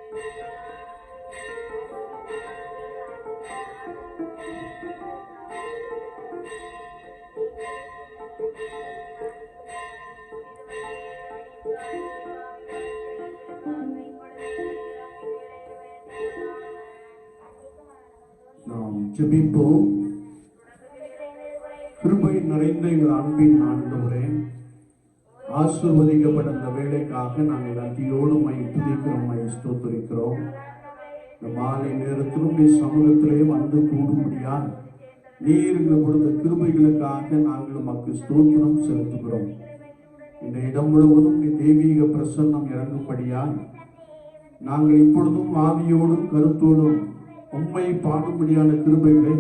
நாம் ஜெபிப்போம். கிருபை நிறைந்த எங்கள் அன்பின் ஆண்டவரே, ஆசீர்வதிக்கப்பட்ட இந்த வேலைக்காக நாங்கள் நன்றியோடு துதிக்கிறோம், ஸ்தோத்திரிக்கிறோம். இந்த மாலை நேரத்திலும் சமூகத்திலே வந்து கூடும்படியா நீர் கொடுத்த கிருபைகளுக்காக நாங்கள் உமக்கு ஸ்தோத்திரம் செலுத்துகிறோம். இந்த இடம் முழுவதும் தெய்வீக பிரசன்னம் இறங்கும்படியா நாங்கள் இப்பொழுதும் ஆவியோடும் கருத்தோடும் உம்மை பாடும்படியான கிருபைகளை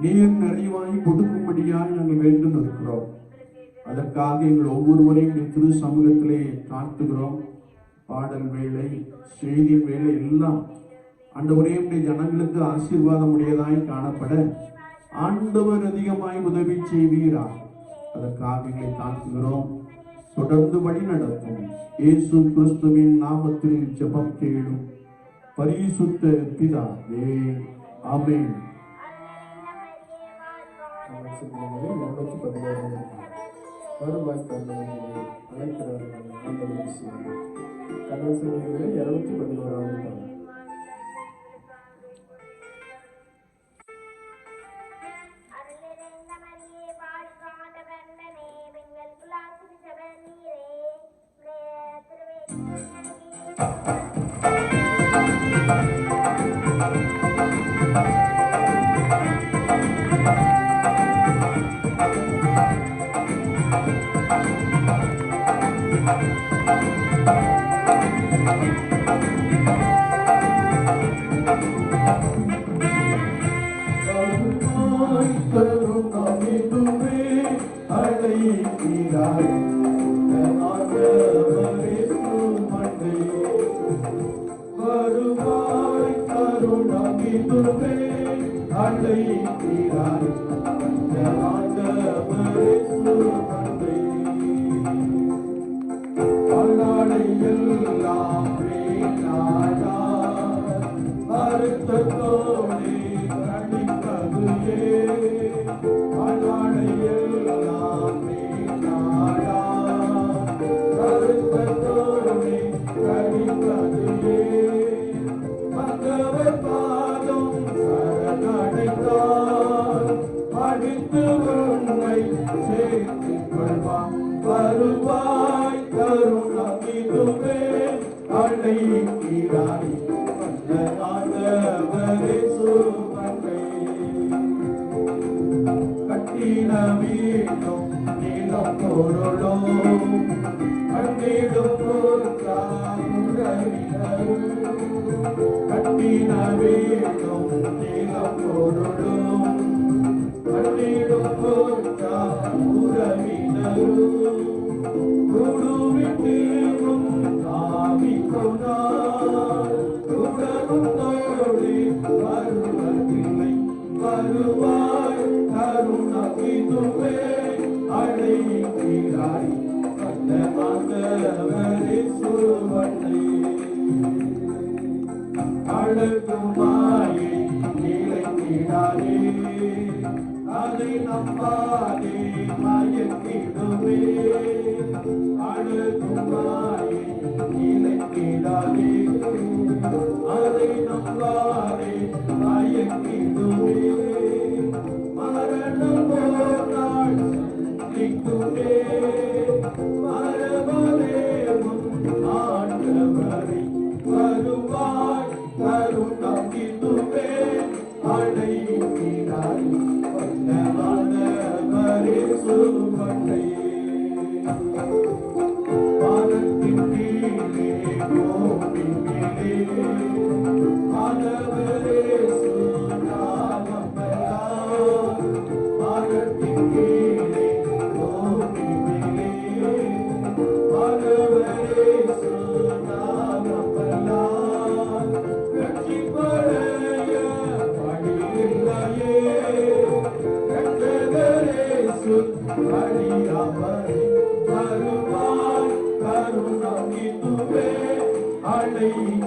நீர் நிறைவாய் கொடுக்கும்படியாய் நாங்கள் வேண்டும் இருக்கிறோம். அதற்காக எங்கள் ஒவ்வொருவரையும் திரு சமூகத்திலே காட்டுகிறோம். பாடல் வேலை, செய்தி வேலை எல்லாம் ஆண்டவரே ஜனங்களுக்கு ஆசீர்வாதம் உடையதாய் காணப்பட ஆண்டவர் அதிகமாய் உதவி செய்வீரா. அதற்காக எங்களை தாக்குகிறோம். தொடர்ந்து வழி நடத்தும். இயேசு கிறிஸ்துவின் நாமத்தில் ஜெபம் கேளும் பரிசுத்த பிதாவே, ஆமென்.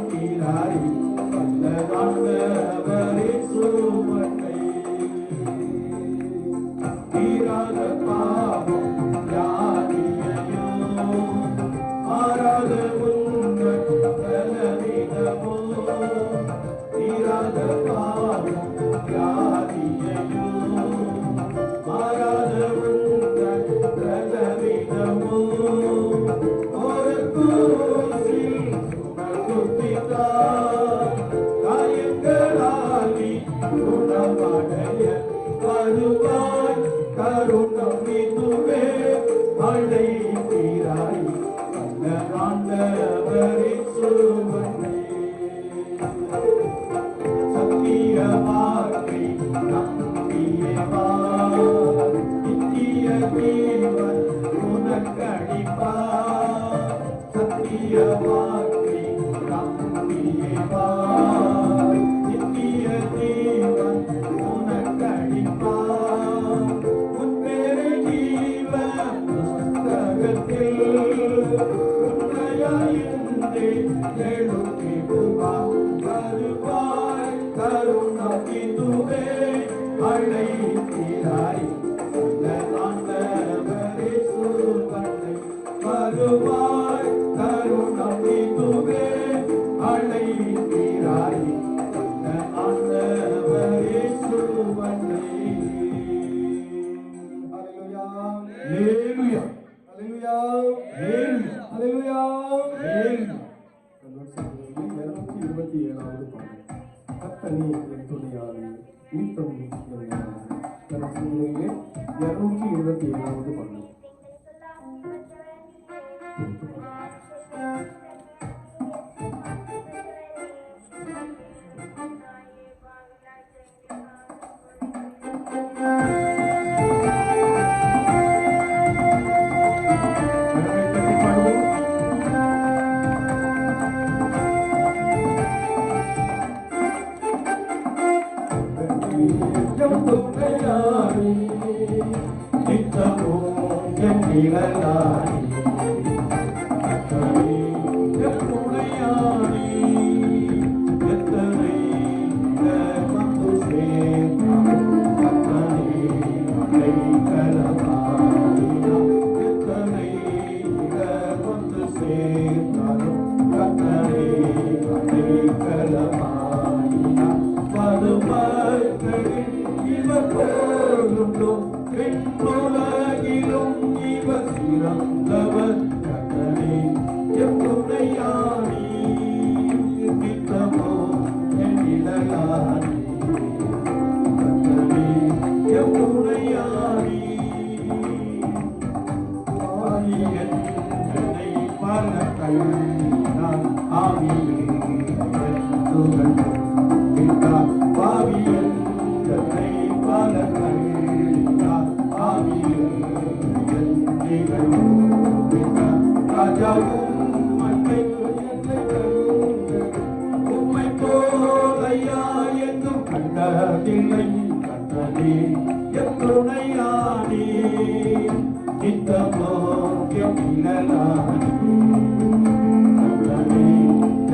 நீராடி வல்லதாண்டவரே சுமனை தீராத பாவம் யாதியையோ மாறாத உங்கள் பலவீனமோ தீராத பாவம் யாதியையோ மாறாத உங்கள் பலவீனமோ ஒரு கூசில் சுமக்குத்தித்தார் காயங்களாகி குணமடைய வருவாய் கருணம் இதுவே மழை தீராய் ஆண்டவரே சுமனை சத்திய வாக்கை நம்பியவா நித்திய ஜீவன் உனக்கடிப்பார் சத்திய வாக்கை நம்பியவா நித்திய ஜீவன் உனக்கடிப்பார் உன் பேரை ஜீவ புஸ்தகத்தில் உன்னையாயின்றே எழுதிடுவார் வருவாய் கருணம் இதுவே மழை தீராய் ஆண்டவரே சுமனை வருவாய் கருணம் இதுவே மழை தீராய் ஆண்டவரே சுமனை. ஹல்லேலூயா ஹல்லேலூயா ஹல்லேலூயா ஹல்லேலூயா. 227வது பாடல். கர்த்தனே என் துணையாளி நித்தம் என் கருத்துகளிலே 227வது பாடல். துணையாளி நித்தமும் என் நிழலாளி கர்த்தனே என் துணையாளி எத்தனை வந்து சேர்ந்தாலும் கர்த்தனே அடைக்கலமாயினார் எத்தனை வந்து சேர்ந்தாலும் கர்த்தனே அடைக்கலமாயினார் மறுமக்களில் இவர் போலுண்டும் பெண்ணுலகிலும் இவர் சிறந்தவர் கர்த்தனே என் துணையாளி நித்தமோ என் நிழலாளி கர்த்தனே என் துணையாளி ஆவியன் என்னை பல கண்ணால் ஆவியில் பாவியல் என்னை பல கண்ணால் ஆவியில் ராஜாவும் மண்ணை உம்மை போலையா என்றும் கண்டதில்லை கண்டதே என் துணையாளி நித்தமோ என் நிழலாளி கண்டதே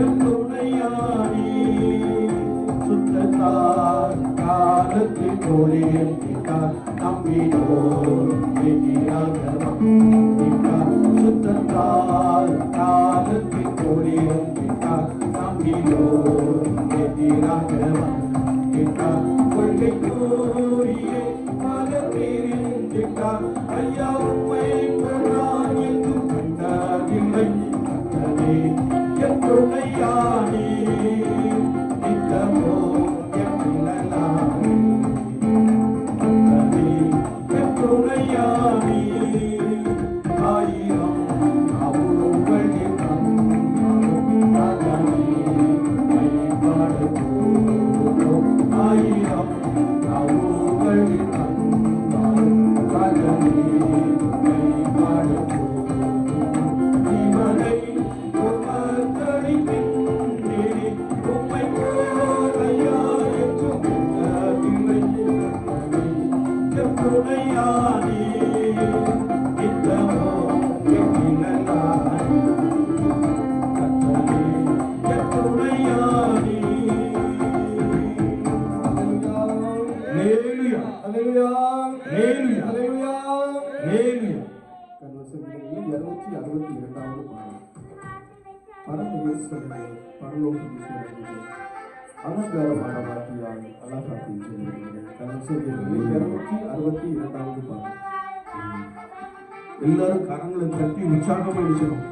என் துணையாளி சுற்றத்தார் காலத்தில் கோலிட்டார் நம்பினோர் சுற்றத்தார் காலத்தில் கோலிட்டார் நம்பினோர் கொள்கை கூறியே பல பிரிந்திட்டார் ஐயா உண்மை பொருளான் என்றும் கண்டதில்லை கண்டதே என் துணையாளி நித்தமோ என் நிழலாளி கண்டதே என் துணையாளி ஆயிரம் அவர்கள் தந்தாலும் ஆயிரம் அவர்கள் தந்தாலும் இவனை உமர்த்தளிக்கின்றே எருசலேமே பரலோகம் இருக்கிறது அலங்காரமான வார்த்தையால் அழகாக்கி சொல்லுகிறீர்கள். கரம் சொல்லுகிறது 262வது பாடல். எல்லாரும் கரங்களை தட்டி உற்சாகமா இருக்கணும்.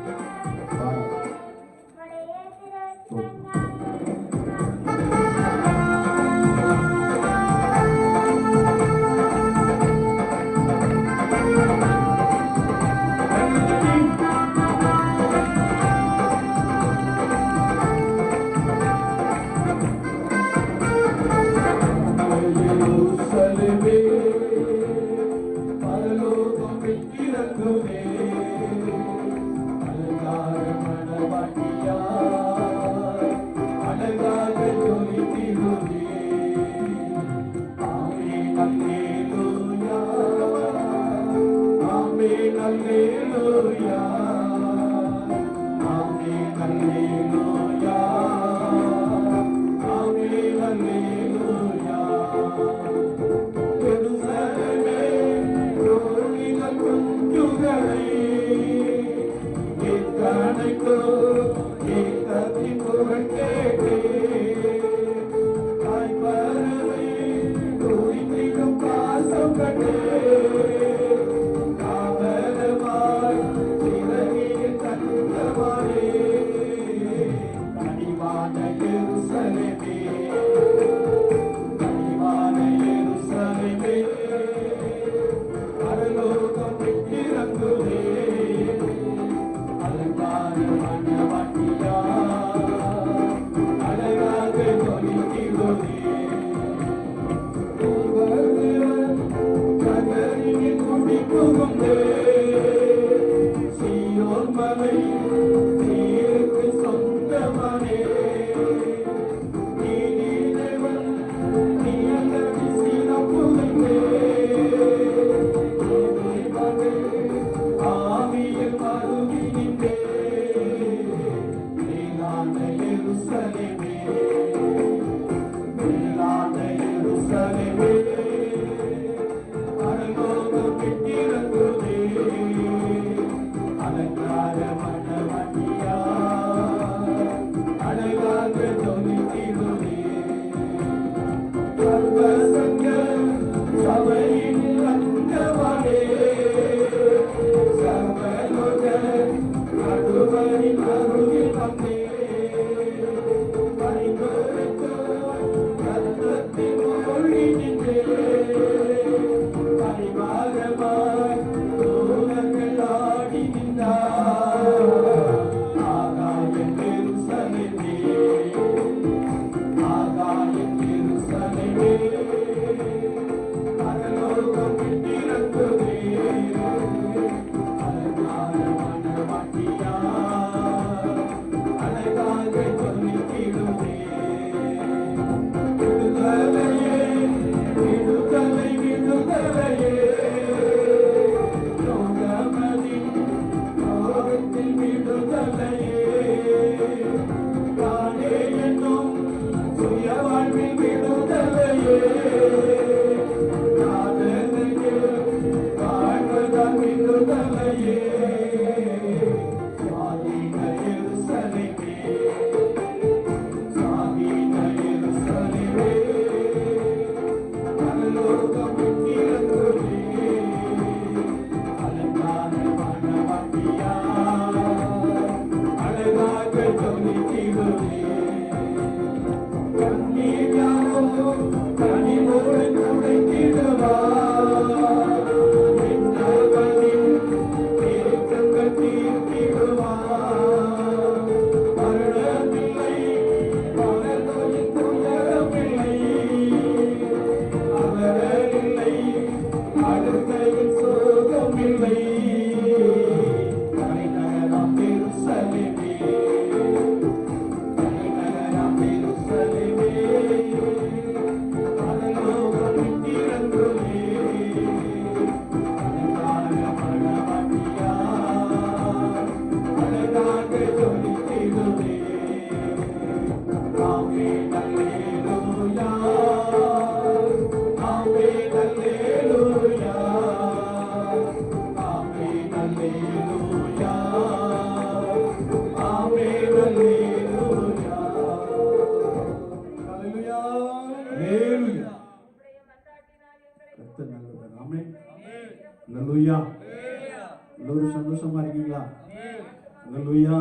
அல்லேலூயா.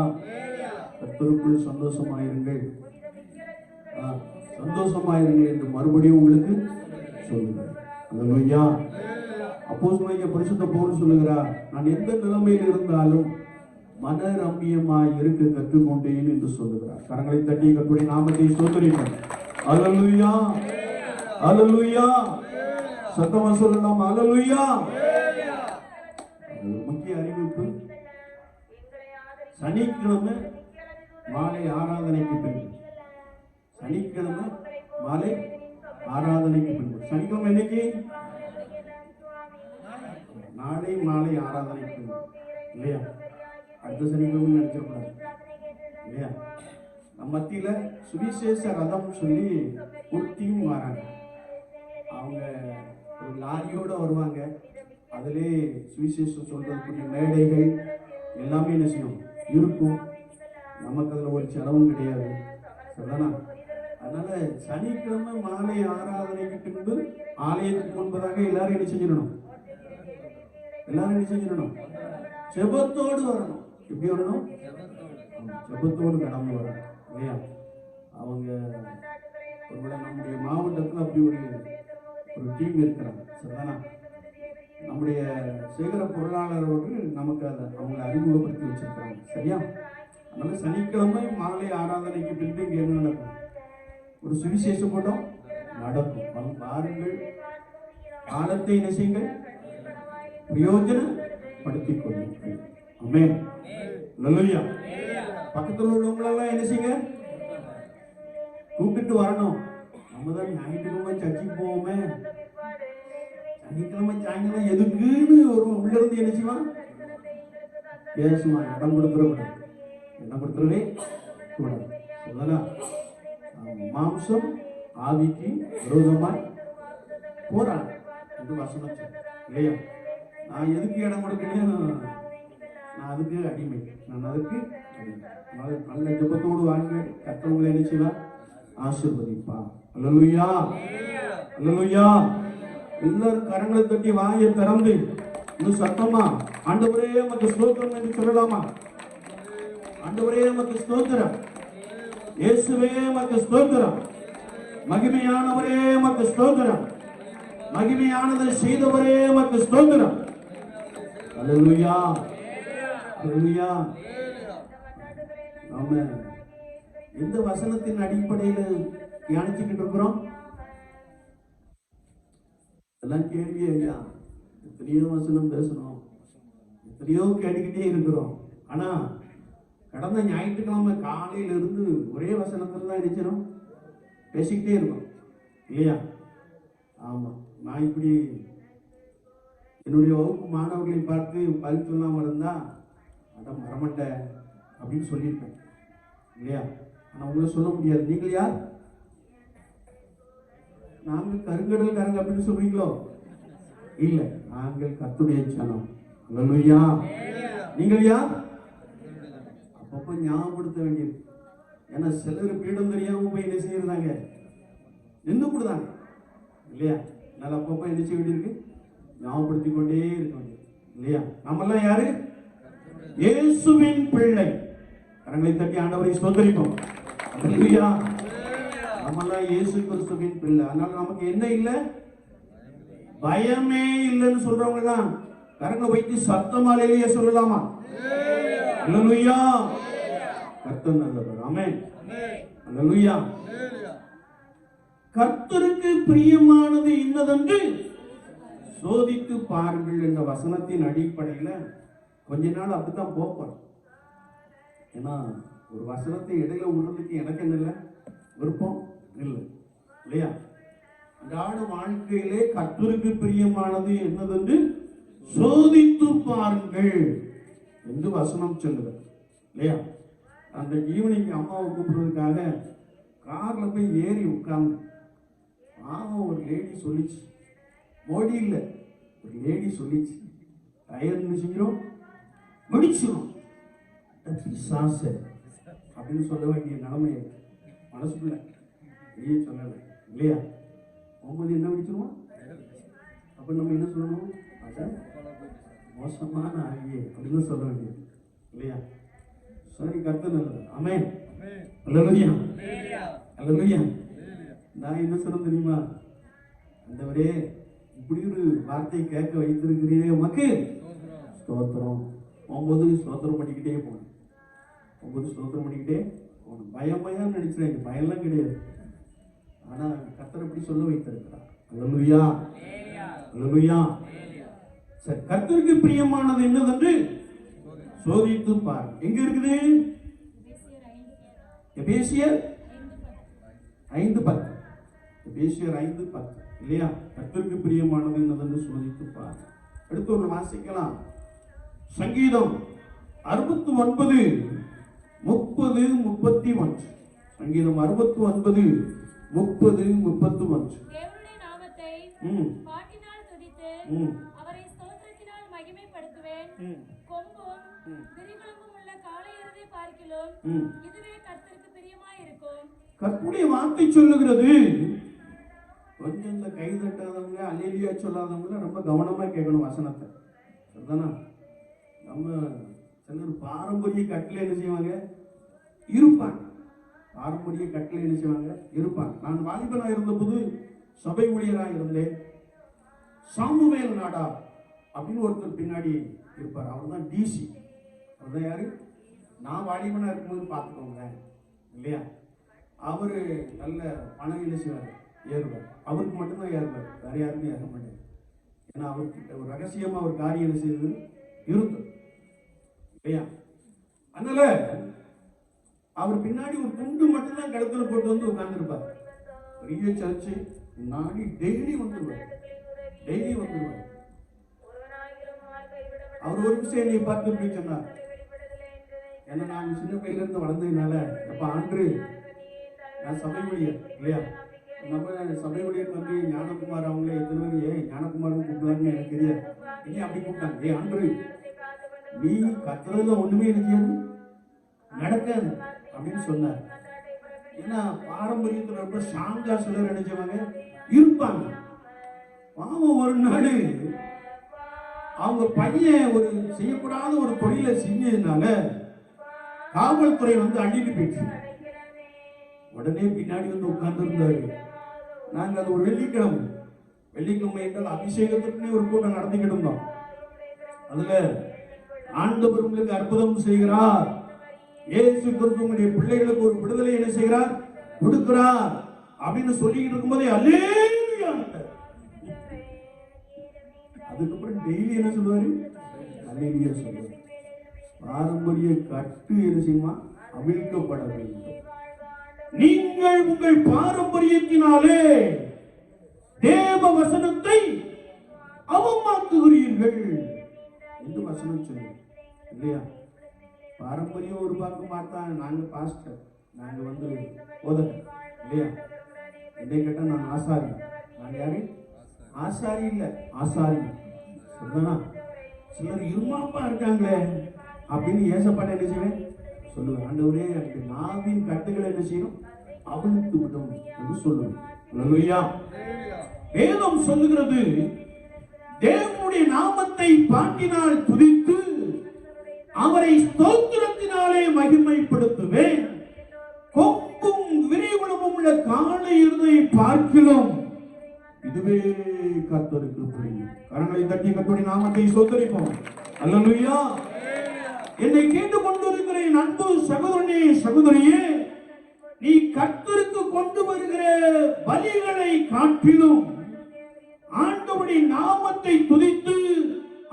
கர்த்தருக்குள் சந்தோஷமாயிருங்கள், சந்தோஷமாயிருங்கள் என்று மறுபடியும் உங்களுக்கு சொல்லுங்கள். அல்லேலூயா. அப்போஸ்தலனாகிய பரிசுத்த பவுல் சொல்லுகிறார், நான் எந்த நிலைமையில் இருந்தாலும் மன ரம்மியமாய் இருக்க கற்றுக்கொண்டேன் என்று சொல்லுகிறார். கரங்களை தட்டி கர்த்தருடைய நாமத்தை ஸ்தோத்திரிப்போம். அல்லேலூயா, அல்லேலூயா. சத்தமா சொல்லலாம், அல்லேலூயா. முக்கிய அறிவிப்பு, சனிக்கிழமை மாலை ஆராதனைக்கு பின்பு, சனிக்கிழமை மாலை ஆராதனைக்கு பின்பு, சனிக்கிழமை இன்னைக்கு நாளை மாலை ஆராதனைக்கு பின்பு இல்லையா? அடுத்த சனிக்கிழமை நினைச்சிடக்கூடாது இல்லையா? நம்ம மத்தியில சுவிசேஷ ரதம் சொல்லி ஒரு டீம் வராங்க. அவங்க ஒரு லாரியோட வருவாங்க. அதிலே சுவிசேஷம் சொல்றதுக்குரிய மேடைகள் எல்லாமே என்ன செய்யும் இருக்கும். நமக்கு அதில் ஒரு செலவும் கிடையாது, சரிதானா? அதனால சனிக்கிழமை மாலை ஆராதனைக்கு பின்பு ஆலயத்துக்கு முன்பதாக எல்லாரும் என்ன செஞ்சிடணும்? எல்லாரும் என்ன செஞ்சிடணும்? செபத்தோடு வரணும். எப்படி வரணும்? செபத்தோடு கடந்து வரணும் இல்லையா? அவங்க ஒருவேளை நம்முடைய மாவட்டத்தில் அப்படி ஒரு டீம் இருக்கிறாங்க, சரிதானா? நம்முடைய சேகர பொருளாளர் அவர்கள் நமக்கு அதை அவங்களை அறிமுகப்படுத்தி வச்சிருக்கிறாங்க, சரியா? அதனால சனிக்கிழமை மாலை ஆராதனைக்கு பின்பு இங்கே என்ன நடக்கும்? ஒரு சுவிசேஷ கூட்டம் நடக்கும். பாருங்கள், காலத்தை என்ன செய்யுங்கள், பிரயோஜனப்படுத்திக் கொள்ளுங்கள். ஆமென். அல்லேலூயா. பக்கத்தில் உள்ளவங்களெல்லாம் என்ன செய்யுங்க, கூப்பிட்டு வரணும். நம்ம தான் ஞாயிற்றுக்கிழமை சர்ச்சைக்கு போவோமே, சனிக்கிழமை சாயங்காலம் எதுக்குன்னு ஒரு உள்ள இருந்து என்ன செய்வான், பேசுவான். இடம் கொடுத்துடக்கூடாது, இடம் கொடுத்துடவே கூடாது, சொல்லலாம். மாம்சம் ஆவிக்கு விரோதமாய் போறான் என்று வசனம் இல்லையா? நான் எதுக்கு இடம் கொடுக்கணும்? நான் அதுக்கு அடிமை, நான் அதுக்கு அடிமை. நல்ல ஜெபத்தோடு வாங்க, கர்த்தர் என்ன செய்வார்? ஆசீர்வதிப்பா. அல்லேலூயா, அல்லேலூயா. எல்லாரும் கரங்களை தட்டி வாயை திறந்து இன்னும் சத்தமா ஆண்டவரே உமக்கு ஸ்தோத்திரம் என்று சொல்லலாமா? ஆண்டவரே உமக்கு ஸ்தோத்திரம், இயேசுவே உமக்கு ஸ்தோத்திரம், மகிமையானவரே உமக்கு ஸ்தோத்திரம், மகிமையானதை செய்தவரே உமக்கு ஸ்தோத்திரம். அல்லேலூயா, அல்லேலூயா. நாம எந்த வசனத்தின் அடிப்படையில் தியானிச்சுக்கிட்டு இருக்கிறோம்? எல்லாம் கேள்வி ஐயா. எத்தனையோ வசனம் பேசுறோம், எத்தனையோ கேட்டுக்கிட்டே இருக்கிறோம். ஆனா கடந்த ஞாயிற்றுக்கிழமை காலையில இருந்து ஒரே வசனத்துல தான் நினைச்சிடும் பேசிக்கிட்டே இருக்கோம் இல்லையா? ஆமா. நான் இப்படி என்னுடைய வகுப்பு மாணவர்களை பார்த்து பதில் சொல்லாம இருந்தா அதான் மறமாட்டேன் அப்படின்னு சொல்லியிருப்பேன் இல்லையா? ஆனா உங்களை சொல்ல முடியாது. நீங்கள் யார்? நாங்கள் கருங்கடல் கரங்க அப்படின்னு சொல்றீங்களோ? இல்ல, நாங்கள் கர்த்தருடைய ஜனம். அல்லேலூயா. நீங்கள் யார்? அப்பப்போ ஞாபகப்படுத்த வேண்டியது. ஏன்னா சிலர் பீடம் தெரியாம போய் என்ன செய்யறாங்க, நின்று கொடுத்தாங்க இல்லையா? அதனால அப்பப்போ என்ன செய்ய வேண்டியிருக்கு, ஞாபகப்படுத்திக் கொண்டே இருக்க வேண்டியது இல்லையா? நம்மெல்லாம் யாரு? இயேசுவின் பிள்ளை. கரங்களை தட்டி ஆண்டவரை ஸ்தோத்திரிப்போம். அல்லேலூயா. நம்மெல்லாம் இயேசு கிறிஸ்துவின் பிள்ளை. அதனால நமக்கு என்ன இல்லை, பயமே இல்லைன்னு சொல்றவங்க தான் கரங்களை வைத்து சத்தமாலேயே சொல்லலாமா? அல்லேலூயா. கர்த்தர் நல்லவர். ஆமென். அல்லேலூயா. கர்த்தருக்கு பிரியமானது இன்னதென்று சோதித்து பாருங்கள் என்ற வசனத்தின் அடிப்படையில் கொஞ்ச நாள் அப்படித்தான் போப்போம். ஏன்னா ஒரு வசனத்தை இடையில விடுறதுக்கு எனக்கு என்ன இல்லை, விருப்பம் இல்லை இல்லையா? அன்றாட வாழ்க்கையிலே கர்த்தருக்கு பிரியமானது என்னதென்று சோதித்து பாருங்கள் என்று வசனம் சொல்லுது இல்லையா? அந்த ஈவினிங் அம்மாவை கூப்பிடுறதுக்காக கார்ல போய் ஏறி உட்கார்ந்து பாவம் ஒரு லேடி சொல்லிச்சு, மோடி இல்லை, ஒரு லேடி சொல்லிச்சு, டயர் செஞ்சிடும் முடிச்சிடும் அப்படின்னு சொல்ல வேண்டிய நிலைமை மனசுக்குள்ள வெளியே சொல்லலை இல்லையா? போகும்போது என்ன முடிச்சிருவோம்? அப்ப நம்ம என்ன சொல்லணும்? அத மோசமான ஆகியே அப்படின்னு சொல்ல வேண்டியது இல்லையா? சரி, கர்த்தர் நல்லது. ஆமென். அல்லேலூயா. அல்லேலூயா. நான் என்ன சொன்னேன் தெரியுமா? ஆண்டவரே, இப்படி ஒரு வார்த்தை கேட்க வைத்திருக்கிறீரே, உமக்கு ஸ்தோத்திரம். போகும்போது ஸ்தோத்திரம் பண்ணிக்கிட்டே போகணும். போகும்போது ஸ்தோத்திரம் பண்ணிக்கிட்டே போகணும். பயம் நினைச்சிருங்க, பயம்லாம் கிடையாது. ஆனா கர்த்தர் இப்படி சொல்ல வைத்திருக்கிறார். அல்லேலூயா. அல்லேலூயா. சரி, கர்த்தருக்கு பிரியமானது என்னதென்று சோதித்து பார். எங்க இருக்குது? எபேசியர் 5:10. எபேசியர் 5:10 இல்லையா? கர்த்தருக்கு பிரியமானது என்னதென்று சோதித்து பார். அடுத்து ஒரு வாசிக்கலாம். சங்கீதம் 69:30, 31. சங்கீதம் 69:30, 31. தேவனுடைய நாமத்தை பாட்டினால் துதித்து அவரை ஸ்தோத்திரத்தினால் மகிமைப்படுத்துவேன். கொம்பும் விரிகுளம்பும் உள்ள காளையரை பார்க்கிலும் இதுவே கர்த்தருக்கு பிரியமாய் இருக்கும். கர்த்தருடைய வார்த்தை சொல்லுகிறது. கொஞ்சம் இந்த கை தட்டாதவங்க, அல்லேலூயா சொல்லாதவங்க ரொம்ப கவனமா கேட்கணும் வசனத்தை. சரிதானா? நம்ம சிலர் பாரம்பரிய கட்டில என்ன செய்வாங்க? இருப்பாங்க. பாரம்பரிய கட்டில என்ன செய்வாங்க? இருப்பாங்க. நான் வாலிபனா இருந்தபோது சபை ஊழியராக இருந்தேன். சாமுவேல் நாடா அப்படின்னு ஒருத்தர் பின்னாடி இருப்பார். அவர் தான் டிசி. அவர் யாரு? நான் வாலிபனா இருக்கும்போது பார்த்துக்கோங்க இல்லையா? அவரு நல்ல பணம் என்ன செய்வார்? ஏறுவார். அவருக்கு மட்டும்தான் ஏறுவார், வேற யாருமே ஏற மாட்டார். ஏன்னா அவர்கிட்ட ஒரு ரகசியமா ஒரு காரியம் என்ன செய்வது இருந்தது இல்லையா? அதனால அவர் பின்னாடி ஒரு துண்டு மட்டும்தான் கழுத்துல போட்டு வந்து உட்கார்ந்துருப்பார். பெரிய சர்ச்சு முன்னாடி டெய்லி வந்துருவார். அவர் ஒரு விஷயம் என்னை பார்த்து இப்படி சொன்னார். ஏன்னா நான் சின்ன பையில இருந்து வளர்ந்ததுனால எப்ப ஆண்டு நான் சபை ஊழியர் இல்லையா? நம்ம சபை ஊழியர் வந்து ஞானகுமார் அவங்களே எத்தனை பேர் ஏன் ஞானகுமார்னு கூப்பிடுவாருன்னு எனக்கு தெரியாது. இனி அப்படி கூப்பிட்டாங்க, ஏ ஆண்டு நீ கத்துறதுல ஒண்ணுமே எனக்கு நடக்காது அப்படின்னு சொன்னார். ஏன்னா பாரம்பரியத்தில் ரொம்ப ஸ்ட்ராங்கா சிலர் நினைச்சவங்க இருப்பாங்க. பாவம் ஒரு நாடு அவங்க பையன் ஒரு செய்யக்கூடாத ஒரு தொழிலை செஞ்சதுனால காவல்துறை வந்து அள்ளிட்டு போயிடுச்சு. உடனே பின்னாடி வந்து உட்கார்ந்து இருந்தாரு. நாங்க அது ஒரு வெள்ளிக்கிழமை என்றால் அபிஷேகத்திற்குனே ஒரு கூட்டம் நடத்திக்கிட்டு இருந்தோம். அதுல ஆண்டவர் உங்களுக்கு அற்புதம் செய்கிறார், இயேசு கிறிஸ்து உங்களுடைய பிள்ளைகளுக்கு ஒரு விடுதலை என்ன செய்கிறார்? கொடுக்கிறார் அப்படின்னு சொல்லிட்டு இருக்கும்போதே அல்லேலூயா. அதுக்கப்புறம் டெய்லி என்ன சொல்லுவாரு? அல்லேலூயா சொல்லுவாரு. பாரம்பரிய கட்டு என்ன செய்யுமா? அவிழ்க்கப்பட வேண்டும். நீங்கள் உங்கள் பாரம்பரியத்தினாலே தேவ வசனத்தை அவமாக்குகிறீர்கள் என்று வசனம் சொல்லுங்க இல்லையா? பாரம்பரியம் ஒரு பக்கம் பார்த்தா நாங்க பாஸ்டர், நாங்க வந்து போதகர் இல்லையா? என்னை கேட்டா நான் ஆசாரி. நான் யாரு? ஆசாரி இல்ல, ஆசாரி. சொல்லுனா சிலர் இருமாப்பா இருக்காங்களே அப்படின்னு ஏசப்பாட்ட என்ன செய்வேன் சொல்லுவேன். ஆண்டவரே எனக்கு நாவின் கட்டுகளை என்ன செய்யணும்? அவிழ்த்து விடும் என்று சொல்லுவேன். அல்லேலூயா. வேதம் சொல்லுகிறது, தேவனுடைய நாமத்தை பாட்டினால் துதித்து அவரை ஸ்தோத்திரத்தினாலே மகிமைப்படுத்துவேன். கொம்பும் விரிகுளம்பும் உள்ள காளையரை பார்க்கிலும் இதுவே கர்த்தருக்கு பிரியம். கரங்களை தட்டி கர்த்தருடைய நாமத்தை ஸ்தோத்திரிப்போம். அல்லேலூயா. என்னை கேட்டுக் கொண்டிருக்கிற என் அன்பு சகோதரனே, சகோதரியே, நீ கர்த்தருக்கு கொண்டு வருகிற பலிகளை காட்டிலும் ஆண்டவருடைய நாமத்தை துதித்து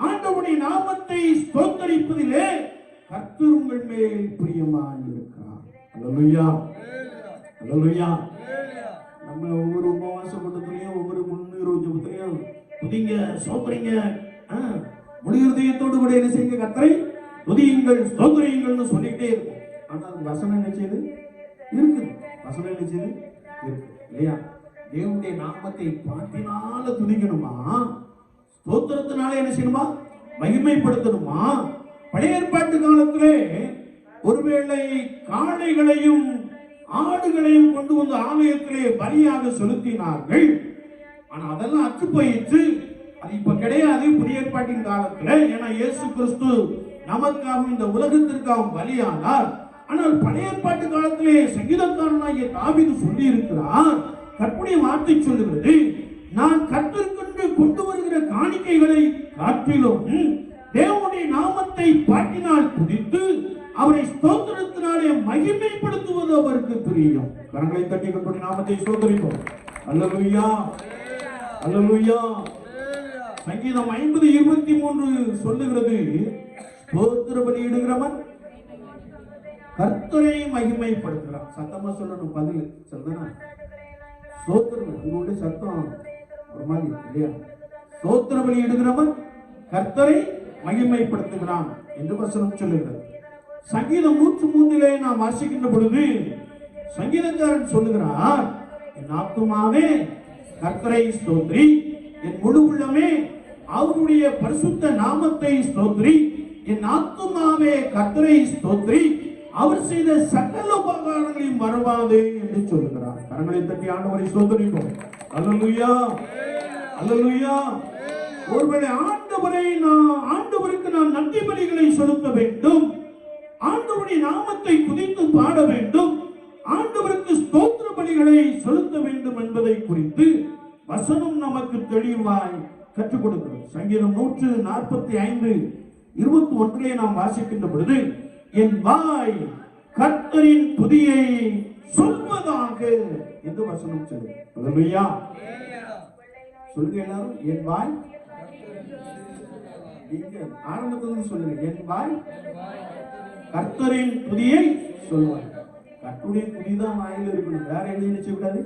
ஆண்டவருடைய நாமத்தை ஸ்தோத்திரிப்பதிலே கர்த்தர் உங்கள் மேல் பிரியமாய் இருக்கிறார். அல்லேலூயா. அல்லேலூயா. நம்ம ஒவ்வொரு உபவாச கூட்டத்திலையும் ஒவ்வொரு முன்னிரவு ஜெபத்திலையும் துதிங்க, ஸ்தோத்திரிங்க, முழு இதயத்தோடு கூட என்ன செய்யுங்க? கர்த்தரை துதியுங்கள், ஸ்தோத்திரியுங்கள்னு சொல்லிக்கிட்டே இருக்கும். ஆனால் வசனம் என்ன செய்யுது? இருக்குது. வசனம் என்ன செய்யுது? இருக்கு இல்லையா? தேவனுடைய நாமத்தை பாட்டினால துதிக்கணுமா? ஸ்தோத்திரத்தினால என்ன செய்யணுமா? மகிமைப்படுத்தணுமா? பழைய ஏற்பாட்டு காலத்திலே ஒருவேளை காளைகளையும் ஆடுகளையும் கொண்டு வந்து ஆலயத்திலே பலியாக செலுத்தினார்கள். ஆனா அதெல்லாம் அற்று போயிற்று. அது இப்ப கிடையாது புதிய ஏற்பாட்டின் காலத்துல. ஏன்னா இயேசு கிறிஸ்து நமக்காக இந்த உலகத்திற்காக பலியானார். ஆனால் பழைய ஏற்பாட்டு காலத்திலே சங்கீதக்காரனாகிய தாவீது சொல்லி இருக்கிறார், கர்த்தருடைய வார்த்தை சொல்லுகிறது, நான் கர்த்தருக்கென்று கொண்டு வருகிற காணிக்கைகளை காட்டிலும் தேவனுடைய நாமத்தை பாட்டினால் துதித்து அவரை ஸ்தோத்திரத்தினாலே மகிமைப்படுத்துவது அவருக்கு பிரியம். கரங்களை தட்டி கர்த்தருடைய நாமத்தை ஸ்தோத்திரிப்போம். அல்லேலூயா, அல்லேலூயா. சங்கீதம் 50:23 சொல்லுகிறது, ஸ்தோத்திர பலியிடுகிறவன் கர்த்தரை மகிமைப்படுத்துகிறான். சத்தமா சொல்லணும், பதில் சொல்றேன். ஸ்தோத்திரம் உங்களுடைய சத்தம் ஒரு மாதிரி இல்லையா? ஸ்தோத்திர பலியிடுகிறவன் கர்த்தரை மகிமைப்படுத்துகிறான் என்று வசனம் சொல்லுகிறது. சங்கீதம் 103 நாம் வாசிக்கின்ற பொழுது சங்கீதக்காரன் சொல்லுகிறார், என் ஆத்துமாவே கர்த்தரை ஸ்தோத்திரி, என் முழு உள்ளமே அவருடைய பரிசுத்த நாமத்தை ஸ்தோத்திரி, என் ஆத்துமாவே கர்த்தரை ஸ்தோத்திரி, அவர் செய்த சகல உபகாரங்களையும் மறவாதே என்று சொல்லுகிறார். கரங்களை தட்டி ஆண்டவரை ஸ்தோத்திரிப்போம். அல்லேலூயா, அல்லேலூயா. ஒருவேளை ஆண்டவருக்கு நான் நன்றி பலிகளை செலுத்த வேண்டும், ஆண்டவருடைய நாமத்தை துதித்து பாட வேண்டும், ஆண்டவருக்கு ஸ்தோத்திர பலிகளை செலுத்த வேண்டும் என்பதை குறித்து வசனம் நமக்கு தெளிவாய் கற்றுக் கொடுக்கிறது. சங்கீதம் 145:21 நாம் வாசிக்கின்ற பொழுது, என் வாய் கர்த்தரின் துதியை சொல்வதாக என்று வசனம் சொல்லுது. அல்லேலூயா. சொல்லுங்க எல்லாரும், என் வாய். நீங்க ஆரம்பத்திலிருந்து சொல்லுங்க, என் வாய் கர்த்தரின் துதியை சொல்வார். கர்த்தருடைய துதி தான் வாயில இருக்கணும், வேற என்ன நினைச்ச கூடாது,